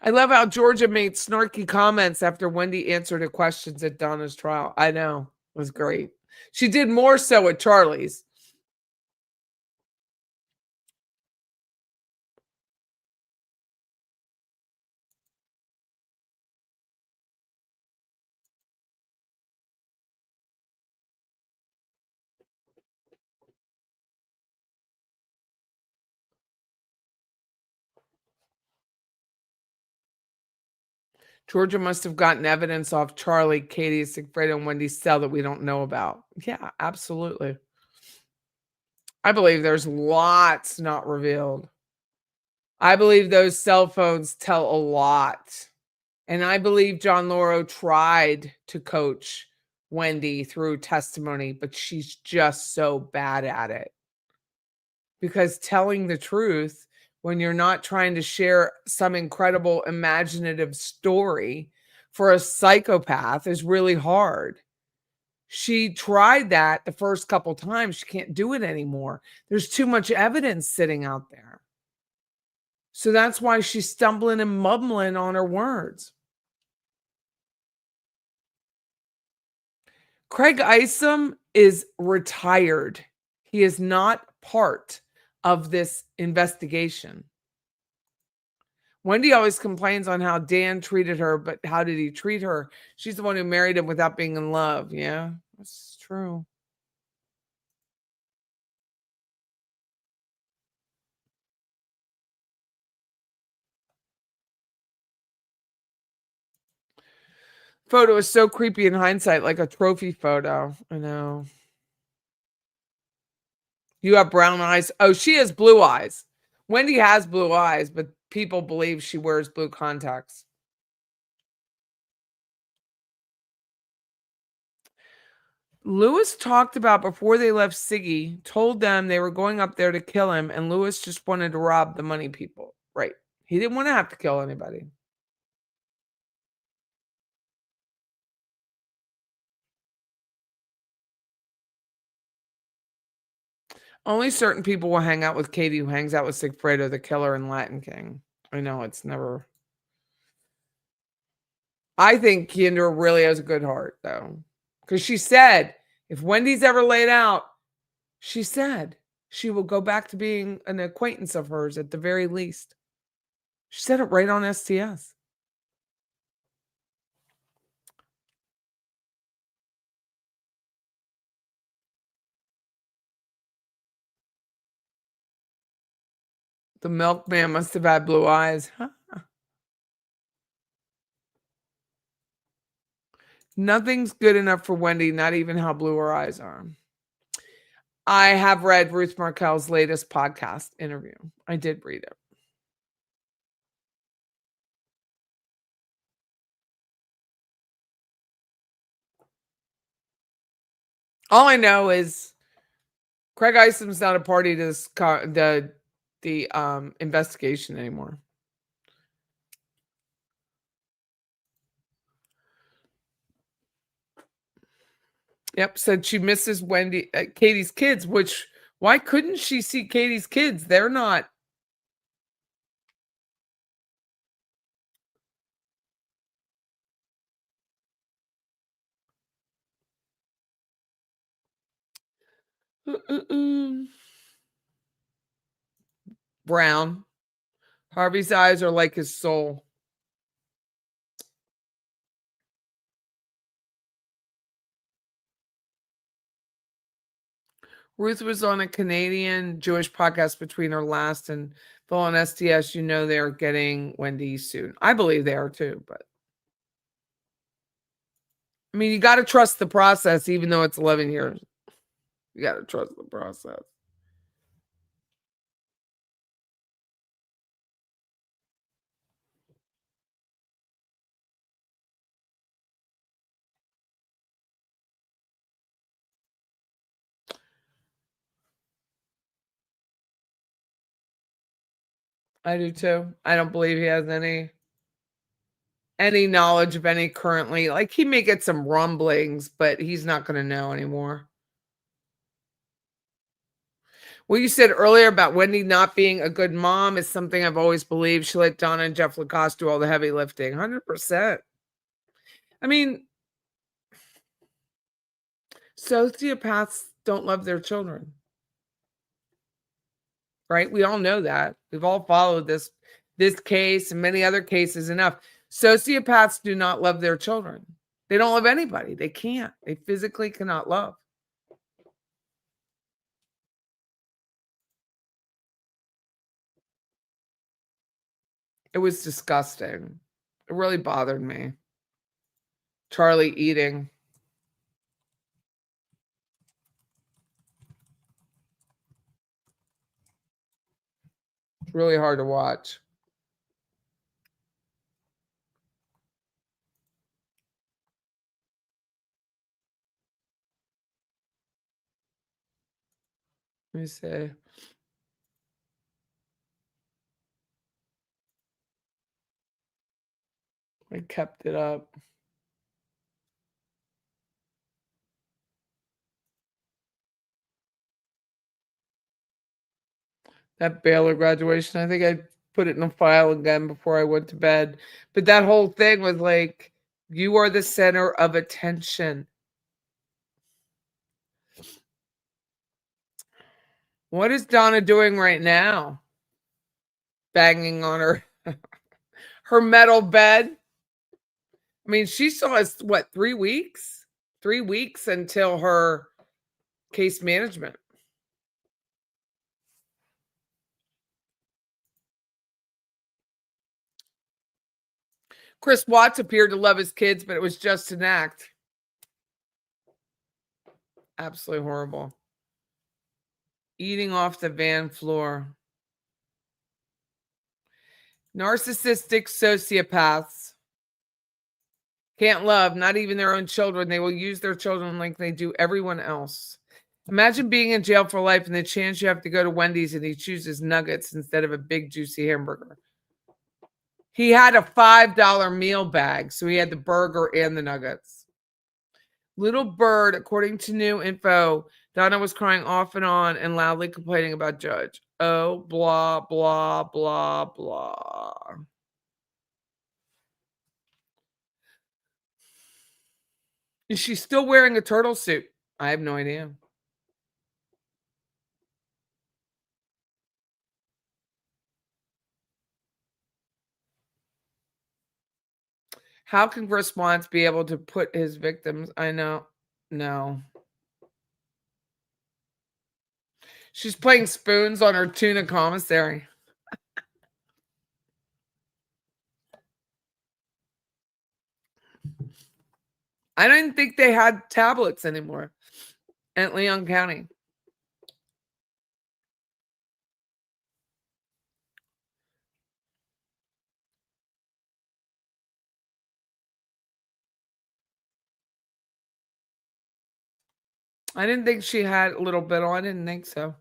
A: I love how Georgia made snarky comments after Wendy answered her questions at Donna's trial. I know. It was great. She did more so at Charlie's. Georgia must have gotten evidence off Charlie, Katie, Sigfredo, and Wendy's cell that we don't know about. Yeah, absolutely. I believe there's lots not revealed. I believe those cell phones tell a lot. And I believe John Lauro tried to coach Wendi through testimony, but she's just so bad at it. Because telling the truth when you're not trying to share some incredible imaginative story for a psychopath is really hard. She tried that the first couple times. She can't do it anymore. There's too much evidence sitting out there. So that's why she's stumbling and mumbling on her words. Craig Isom is retired. He is not part of this investigation. Wendi always complains on how Dan treated her, but how did he treat her? She's the one who married him without being in love. Yeah, that's true. Photo is so creepy in hindsight, like a trophy photo. I know. You have brown eyes. Oh, she has blue eyes. Wendi has blue eyes, but people believe she wears blue contacts. Lewis talked about before they left Siggy, told them they were going up there to kill him, and Lewis just wanted to rob the money people. Right. He didn't want to have to kill anybody. Only certain people will hang out with Katie, who hangs out with Sigfredo, the killer and Latin King. I know it's never. I think Kendra really has a good heart, though, because she said if Wendy's ever laid out, she said she will go back to being an acquaintance of hers at the very least. She said it right on STS. The milkman must have had blue eyes. Huh? Nothing's good enough for Wendi, not even how blue her eyes are. I have read Ruth Markel's latest podcast interview. I did read it. All I know is Craig Isom's not a party to this the investigation anymore. Yep, said she misses Katie's kids, which why couldn't she see Katie's kids? They're not. Brown. Harvey's eyes are like his soul. Ruth was on a Canadian Jewish podcast between her last and Phil on STS. You know they're getting Wendi soon. I believe they are too, but I mean, you got to trust the process, even though it's 11 years. You got to trust the process. I do too. I don't believe he has any knowledge of any currently. Like he may get some rumblings, but he's not going to know anymore. What you said earlier about Wendi not being a good mom is something I've always believed. She let Donna and Jeff Lacoste do all the heavy lifting. 100%. I mean, sociopaths don't love their children, right? We all know that. We've all followed this case and many other cases enough. Sociopaths do not love their children. They don't love anybody. They can't. They physically cannot love. It was disgusting. It really bothered me. Charlie eating. really hard to watch. Let me see. I kept it up. That Baylor graduation, I think I put it in a file again before I went to bed. But that whole thing was like, you are the center of attention. What is Donna doing right now? Banging on her metal bed. I mean, she still has what, 3 weeks? 3 weeks until her case management. Chris Watts appeared to love his kids, but it was just an act. Absolutely horrible. Eating off the van floor. Narcissistic sociopaths can't love, not even their own children. They will use their children like they do everyone else. Imagine being in jail for life and the chance you have to go to Wendy's and he chooses nuggets instead of a big juicy hamburger. He had a $5 meal bag, so he had the burger and the nuggets. Little bird, according to new info, Donna was crying off and on and loudly complaining about Judge. Oh, blah, blah, blah, blah. Is she still wearing a turtle suit? I have no idea. How can Chris Watts be able to put his victims? I know. No. She's playing spoons on her tuna commissary. I didn't think they had tablets anymore at Leon County. I didn't think she had a little bit on. I didn't think so.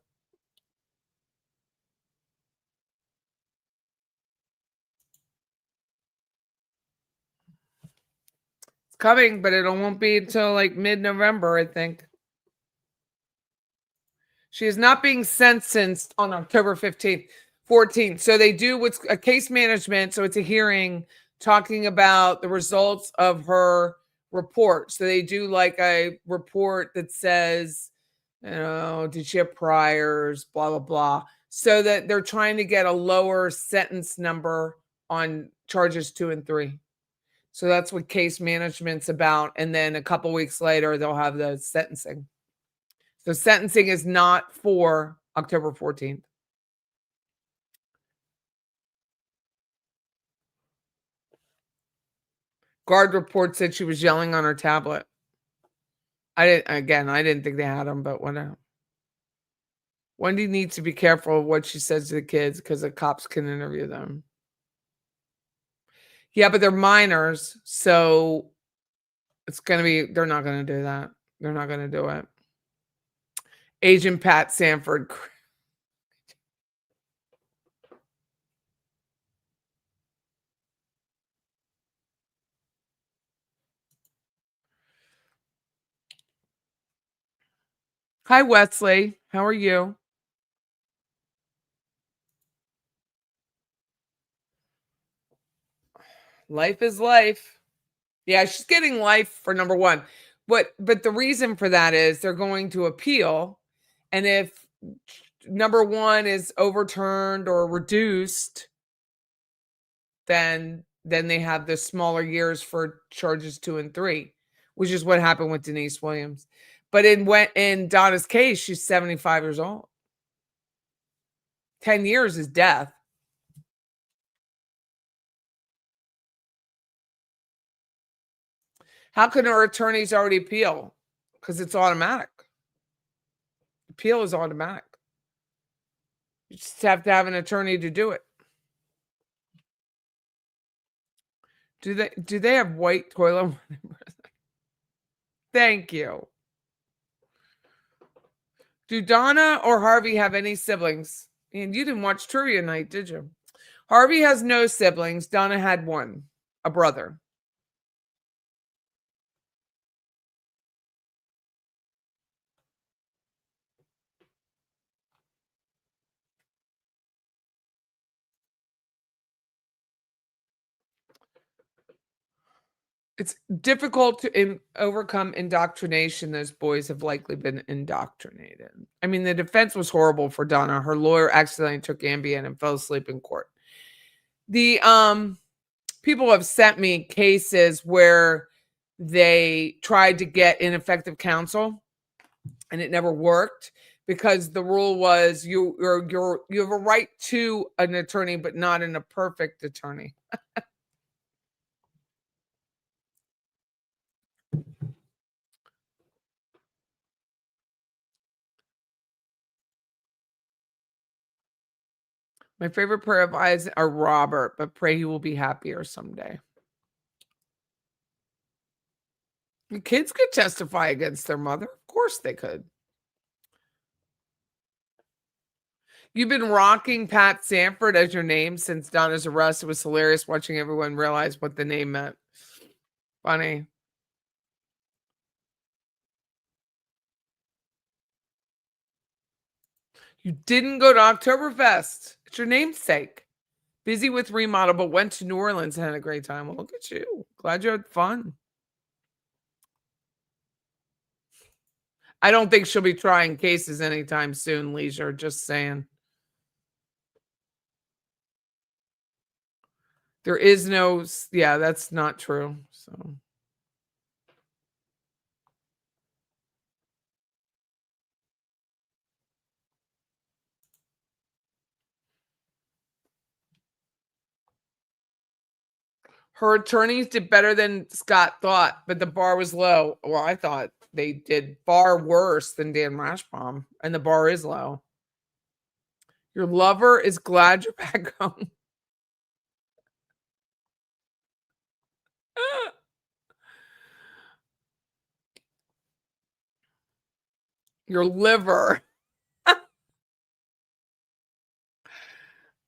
A: It's coming, but it won't be until like mid-November, I think. She is not being sentenced on October 15th, 14th. So they do what's a case management. So it's a hearing talking about the results of her report. So they do like a report that says, did she have priors, blah, blah, blah. So that they're trying to get a lower sentence number on charges 2 and 3. So that's what case management's about. And then a couple weeks later, they'll have the sentencing. So sentencing is not for October 14th. Guard report said she was yelling on her tablet. I didn't think they had them, but whatever. Wendy needs to be careful of what she says to the kids because the cops can interview them. Yeah, but they're minors, so they're not going to do that. They're not going to do it. Agent Pat Sanford. Hi, Wesley. How are you? Life is life. Yeah, she's getting life for number one. But the reason for that is they're going to appeal. And if number one is overturned or reduced, then they have the smaller years for charges 2 and 3, which is what happened with Denise Williams. But in Donna's case, she's 75 years old. 10 years is death. How can her attorneys already appeal? Because it's automatic. Appeal is automatic. You just have to have an attorney to do it. Do they have white toilet? Thank you. Do Donna or Harvey have any siblings? And you didn't watch trivia night, did you? Harvey has no siblings. Donna had one, a brother. It's difficult to overcome indoctrination. Those boys have likely been indoctrinated. I mean, the defense was horrible for Donna. Her lawyer accidentally took Ambien and fell asleep in court. The people have sent me cases where they tried to get ineffective counsel and it never worked because the rule was you have a right to an attorney, but not in a perfect attorney. My favorite prayer of eyes are Robert, but pray he will be happier someday. The kids could testify against their mother. Of course they could. You've been rocking Pat Sanford as your name since Donna's arrest. It was hilarious watching everyone realize what the name meant. Funny. You didn't go to Oktoberfest. It's your namesake. Busy with remodel, but went to New Orleans and had a great time. Well, look at you. Glad you had fun. I don't think she'll be trying cases anytime soon, Leisure. Just saying. There is no, yeah, that's not true. So. Her attorneys did better than Scott thought, but the bar was low. Well, I thought they did far worse than Dan Rashbaum, and the bar is low. Your lover is glad you're back home. Your liver.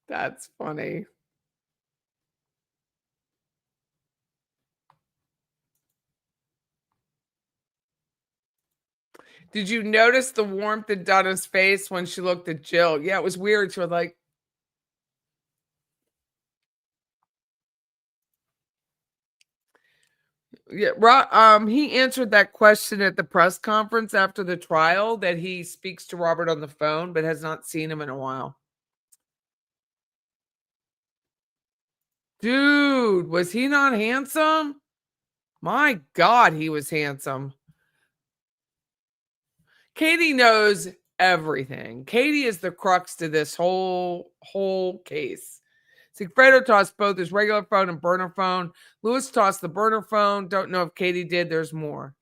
A: That's funny. Did you notice the warmth in Donna's face when she looked at Jill? Yeah, it was weird. She was like, yeah, he answered that question at the press conference after the trial that he speaks to Robert on the phone, but has not seen him in a while. Dude, was he not handsome? My God, he was handsome. Katie knows everything. Katie is the crux to this whole case. Sigfredo tossed both his regular phone and burner phone. Lewis tossed the burner phone. Don't know if Katie did. There's more.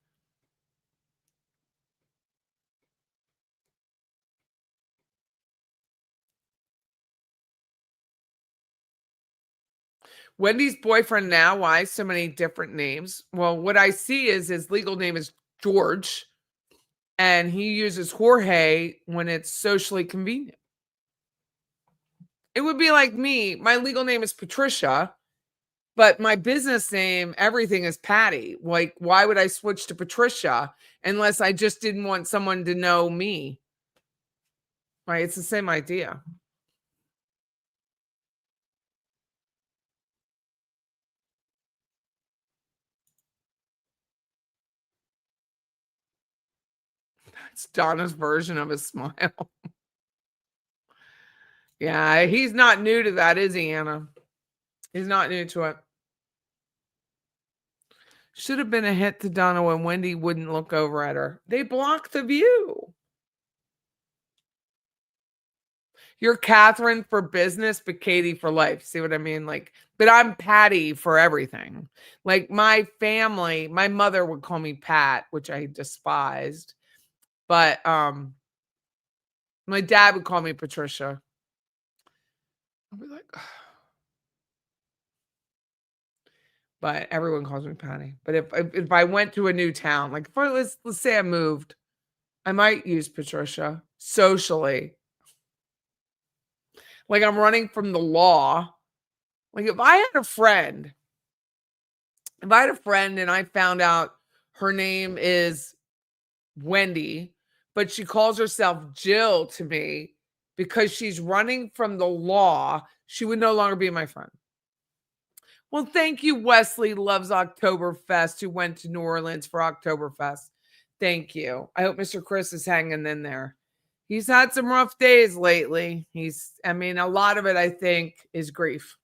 A: Wendy's boyfriend now. Why so many different names? Well, what I see is his legal name is George, and he uses Jorge when it's socially convenient. It would be like me. My legal name is Patricia, but my business name, everything is Patty. Like, why would I switch to Patricia unless I just didn't want someone to know me? Right? It's the same idea. It's Donna's version of a smile. Yeah, he's not new to that, is he, Anna? He's not new to it. Should have been a hit to Donna when Wendy wouldn't look over at her. They blocked the view. You're Catherine for business, but Katie for life. See what I mean? Like, but I'm Patty for everything. Like my family, my mother would call me Pat, which I despised. But my dad would call me Patricia. I'll be like, but everyone calls me Patty. But if I went to a new town, like let's say I moved, I might use Patricia socially. Like I'm running from the law. Like if I had a friend and I found out her name is Wendi, but she calls herself Jill to me because she's running from the law, she would no longer be my friend. Well, thank you, Wesley Loves Oktoberfest, who went to New Orleans for Oktoberfest. Thank you. I hope Mr. Chris is hanging in there. He's had some rough days lately. A lot of it, I think, is grief.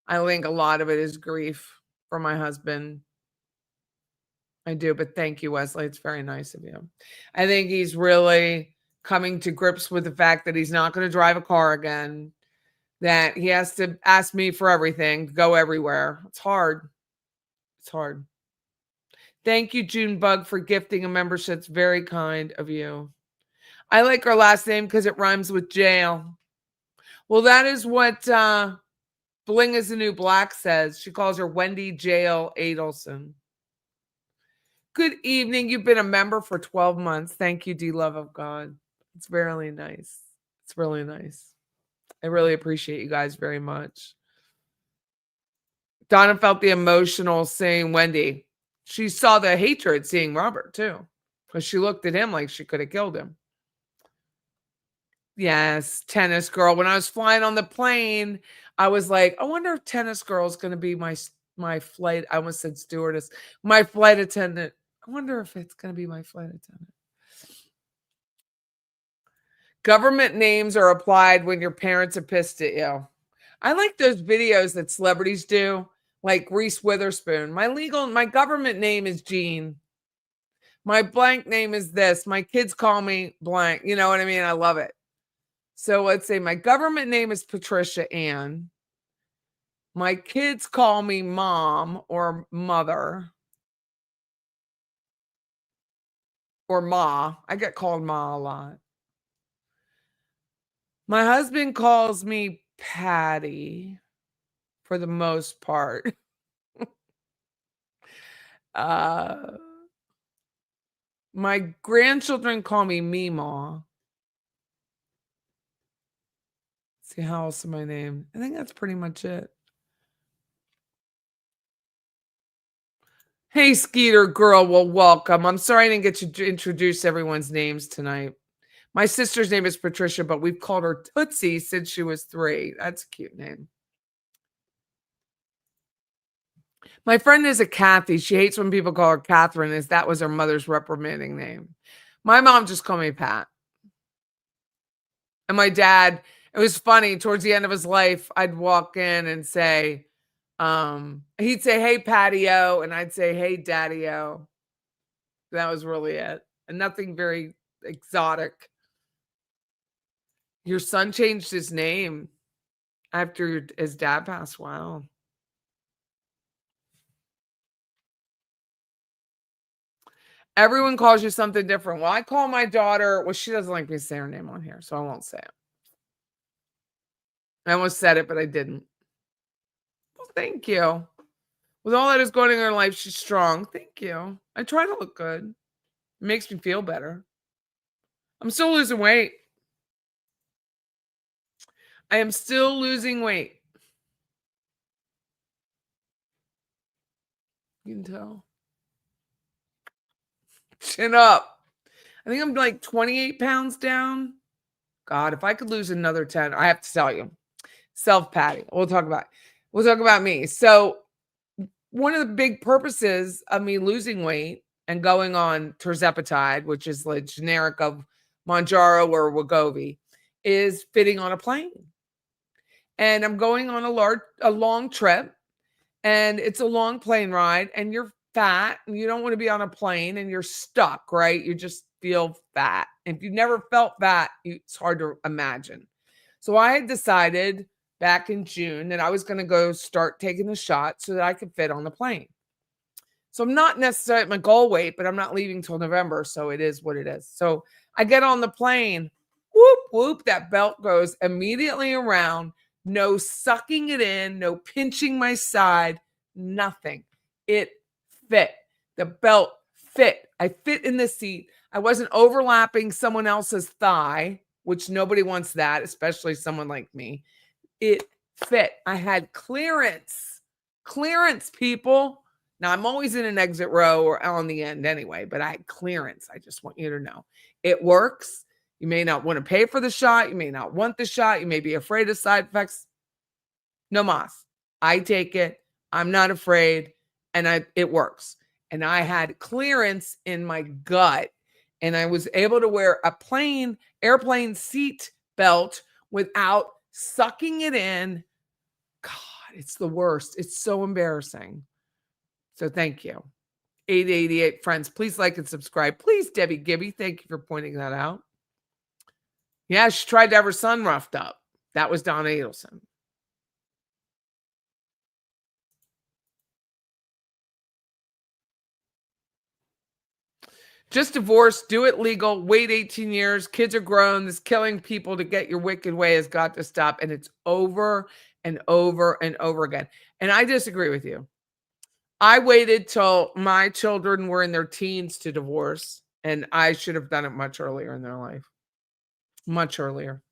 A: I think a lot of it is grief for my husband. I do, but thank you, Wesley. It's very nice of you. I think he's really coming to grips with the fact that he's not going to drive a car again, that he has to ask me for everything, go everywhere. It's hard. It's hard. Thank you, Junebug, for gifting a membership. It's very kind of you. I like her last name because it rhymes with jail. Well, that is what Bling is the New Black says. She calls her Wendi JILL Adelson. Good evening. You've been a member for 12 months. Thank you, D Love of God. It's really nice. It's really nice. I really appreciate you guys very much. Donna felt the emotional seeing Wendi. She saw the hatred seeing Robert too, because she looked at him like she could have killed him. Yes, tennis girl. When I was flying on the plane, I was like, I wonder if tennis girl is going to be my flight. I almost said stewardess, my flight attendant. I wonder if it's going to be my flight attendant. Government names are applied when your parents are pissed at you. I like those videos that celebrities do, like Reese Witherspoon. My government name is Jean. My blank name is this. My kids call me blank. You know what I mean? I love it. So let's say my government name is Patricia Ann. My kids call me mom or mother or ma. I get called ma a lot. My husband calls me Patty for the most part. My grandchildren call me Meemaw. See, how else am I named? I think that's pretty much it. Hey, Skeeter girl. Well, welcome. I'm sorry I didn't get to introduce everyone's names tonight. My sister's name is Patricia, but we've called her Tootsie since she was 3. That's a cute name. My friend is a Kathy. She hates when people call her Catherine, as that was her mother's reprimanding name. My mom just called me Pat. And my dad, it was funny, towards the end of his life, I'd walk in and say, he'd say, hey, Patio, and I'd say, hey, Daddy-o. That was really it. And nothing very exotic. Your son changed his name after his dad passed. Wow. Everyone calls you something different. Well, I call my daughter, well, she doesn't like me to say her name on here, so I won't say it. I almost said it, but I didn't. Well, thank you. With all that is going on in her life, she's strong. Thank you. I try to look good. It makes me feel better. I'm still losing weight. I am still losing weight. You can tell. Chin up. I think I'm like 28 pounds down. God, if I could lose another 10, I have to tell you. Self-patting. We'll talk about me. So one of the big purposes of me losing weight and going on tirzepatide, which is the generic of Mounjaro or Wegovy, is fitting on a plane. And I'm going on a long trip, and it's a long plane ride, and you're fat and you don't want to be on a plane and you're stuck, right? You just feel fat. If you've never felt fat, it's hard to imagine. So I had decided back in June that I was going to go start taking the shot so that I could fit on the plane. So I'm not necessarily at my goal weight, but I'm not leaving till November. So it is what it is. So I get on the plane, whoop, whoop, that belt goes immediately around. No sucking it in, no pinching my side, nothing. It fit. The belt fit. I fit in the seat. I wasn't overlapping someone else's thigh, which nobody wants that, especially someone like me. It fit. I had clearance. Clearance, people. Now, I'm always in an exit row or on the end anyway, but I had clearance. I just want you to know. It works. You may not want to pay for the shot. You may not want the shot. You may be afraid of side effects. No mas. I take it. I'm not afraid. And it works. And I had clearance in my gut. And I was able to wear a airplane seat belt without sucking it in. God, it's the worst. It's so embarrassing. So thank you. 888 friends, please like and subscribe. Please, Debbie Gibby, thank you for pointing that out. Yeah, she tried to have her son roughed up. That was Donna Adelson. Just divorce, do it legal, wait 18 years, kids are grown, this killing people to get your wicked way has got to stop. And it's over and over and over again. And I disagree with you. I waited till my children were in their teens to divorce, and I should have done it much earlier in their life. Much earlier.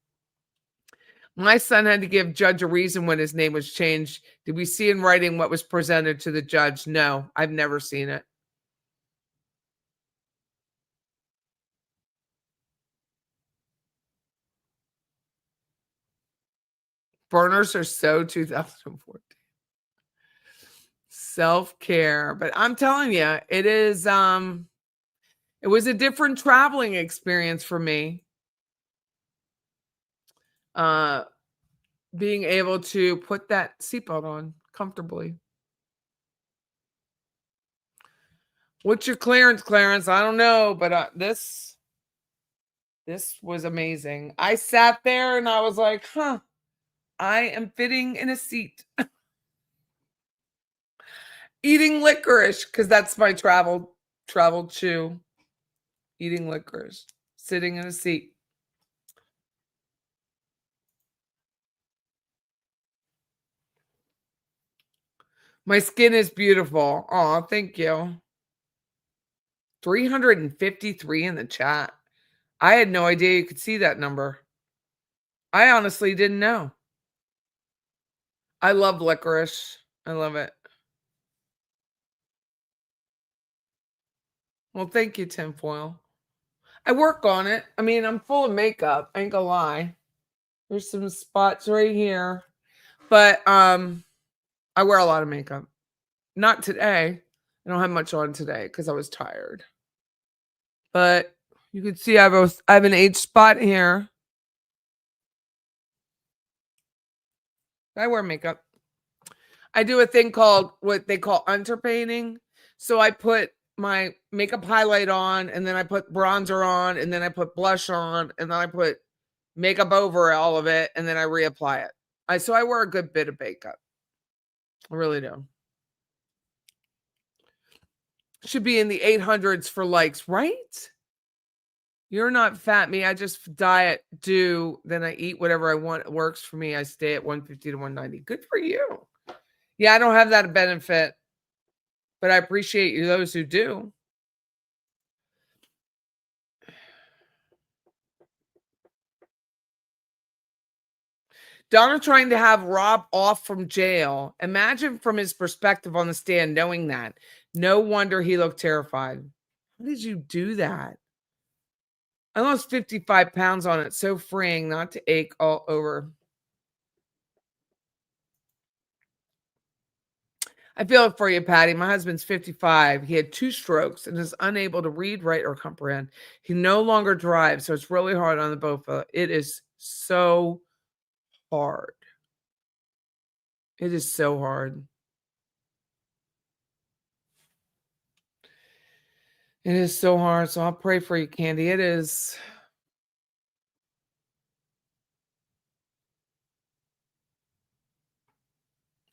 A: My son had to give judge a reason when his name was changed. Did we see in writing what was presented to the judge? No, I've never seen it. Burners are so 2014. Self-care. But I'm telling you, it is it was a different traveling experience for me. Being able to put that seatbelt on comfortably. What's your clearance, Clarence? I don't know, but this was amazing. I sat there and I was like, huh, I am fitting in a seat. Eating licorice, because that's my travel chew. Eating licorice, sitting in a seat. My skin is beautiful. Oh, thank you. 353 in the chat. I had no idea you could see that number. I honestly didn't know. I love licorice. I love it. Well, thank you, tinfoil. I work on it. I mean, I'm full of makeup. I ain't gonna lie. There's some spots right here. But I wear a lot of makeup. Not today. I don't have much on today because I was tired. But you can see I have an age spot here. I wear makeup. I do a thing called what they call underpainting. So I put my makeup highlight on, and then I put bronzer on, and then I put blush on, and then I put makeup over all of it, and then I reapply it. So I wear a good bit of makeup. I really do. Should be in the 800s for likes, right? You're not fat, me. I just diet, then I eat whatever I want. It works for me. I stay at 150 to 190. Good for you. Yeah, I don't have that benefit, but I appreciate you, those who do. Donna trying to have Rob off from jail. Imagine from his perspective on the stand, knowing that. No wonder he looked terrified. How did you do that? I lost 55 pounds on it. So freeing not to ache all over. I feel it for you, Patty. My husband's 55. He had 2 strokes and is unable to read, write, or comprehend. He no longer drives, so it's really hard on the both of us. It is so hard. It is so hard. It is so hard. So I'll pray for you, Candy. It is.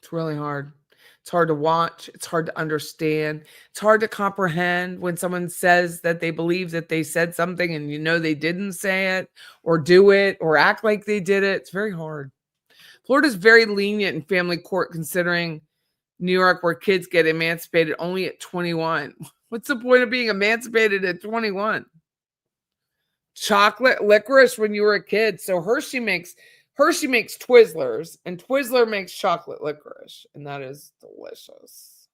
A: It's really hard. It's hard to watch. It's hard to understand. It's hard to comprehend when someone says that they believe that they said something and you know they didn't say it or do it or act like they did it. It's very hard. Florida's very lenient in family court considering New York, where kids get emancipated only at 21. What's the point of being emancipated at 21? Chocolate licorice when you were a kid. So Hershey makes Twizzlers, and Twizzler makes chocolate licorice, and that is delicious.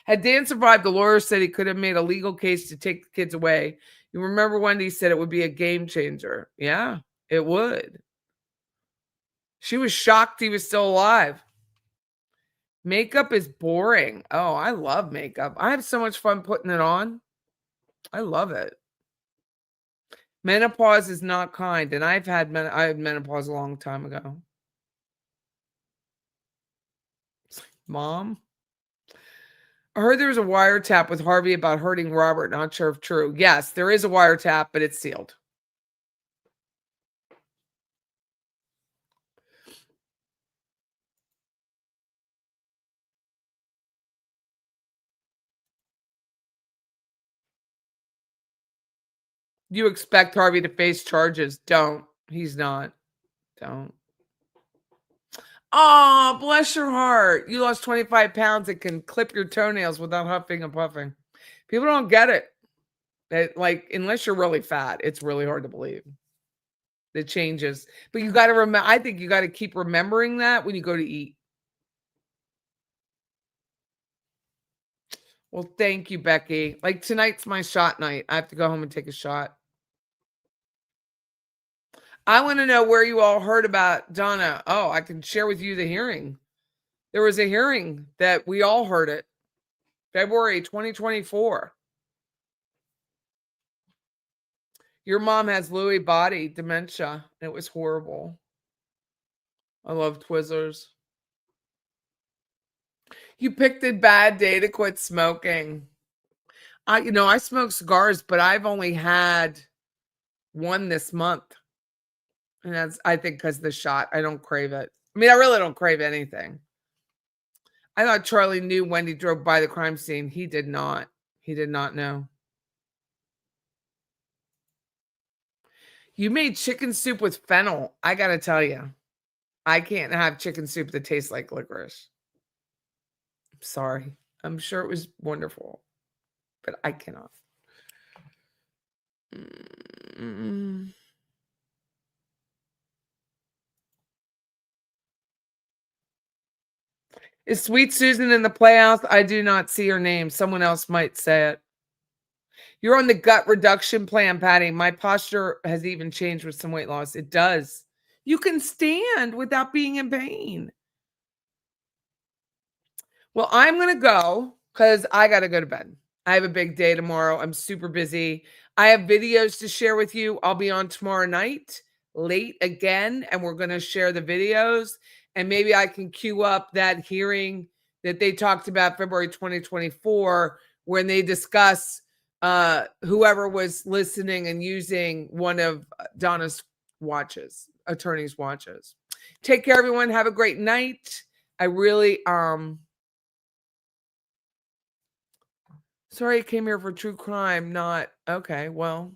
A: Had Dan survived, the lawyer said he could have made a legal case to take the kids away. You remember Wendy said it would be a game changer. Yeah, it would. She was shocked he was still alive. Makeup is boring. Oh, I love makeup. I have so much fun putting it on. I love it. Menopause is not kind, and I had menopause a long time ago. Mom? I heard there was a wiretap with Harvey about hurting Robert. Not sure if true. Yes, there is a wiretap, but it's sealed. You expect Harvey to face charges. Don't. He's not. Don't. Oh, bless your heart. You lost 25 pounds. It can clip your toenails without huffing and puffing. People don't get it. Like, unless you're really fat, it's really hard to believe. It changes. But you got to remember, I think you got to keep remembering that when you go to eat. Well, thank you, Becky. Like, tonight's my shot night. I have to go home and take a shot. I want to know where you all heard about Donna. Oh, I can share with you the hearing. There was a hearing that we all heard it. February 2024. Your mom has Lewy body dementia. It was horrible. I love Twizzlers. You picked a bad day to quit smoking. I smoke cigars, but I've only had one this month. And that's, I think, because the shot. I don't crave it. I mean, I really don't crave anything. I thought Charlie knew Wendy drove by the crime scene. He did not. He did not know. You made chicken soup with fennel. I got to tell you, I can't have chicken soup that tastes like licorice. I'm sorry. I'm sure it was wonderful, but I cannot. Is Sweet Susan in the Playhouse? I do not see her name. Someone else might say it. You're on the gut reduction plan, Patty. My posture has even changed with some weight loss. It does. You can stand without being in pain. Well, I'm going to go because I got to go to bed. I have a big day tomorrow. I'm super busy. I have videos to share with you. I'll be on tomorrow night late again, and we're going to share the videos. And maybe I can queue up that hearing that they talked about February 2024 when they discuss whoever was listening and using one of Donna's watches, attorney's watches. Take care, everyone. Have a great night. I really sorry I came here for true crime, not okay, well.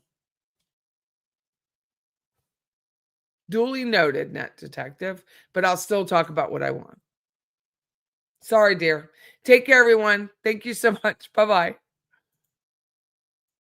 A: Duly noted, Net Detective, but I'll still talk about what I want. Sorry, dear. Take care, everyone. Thank you so much. Bye-bye.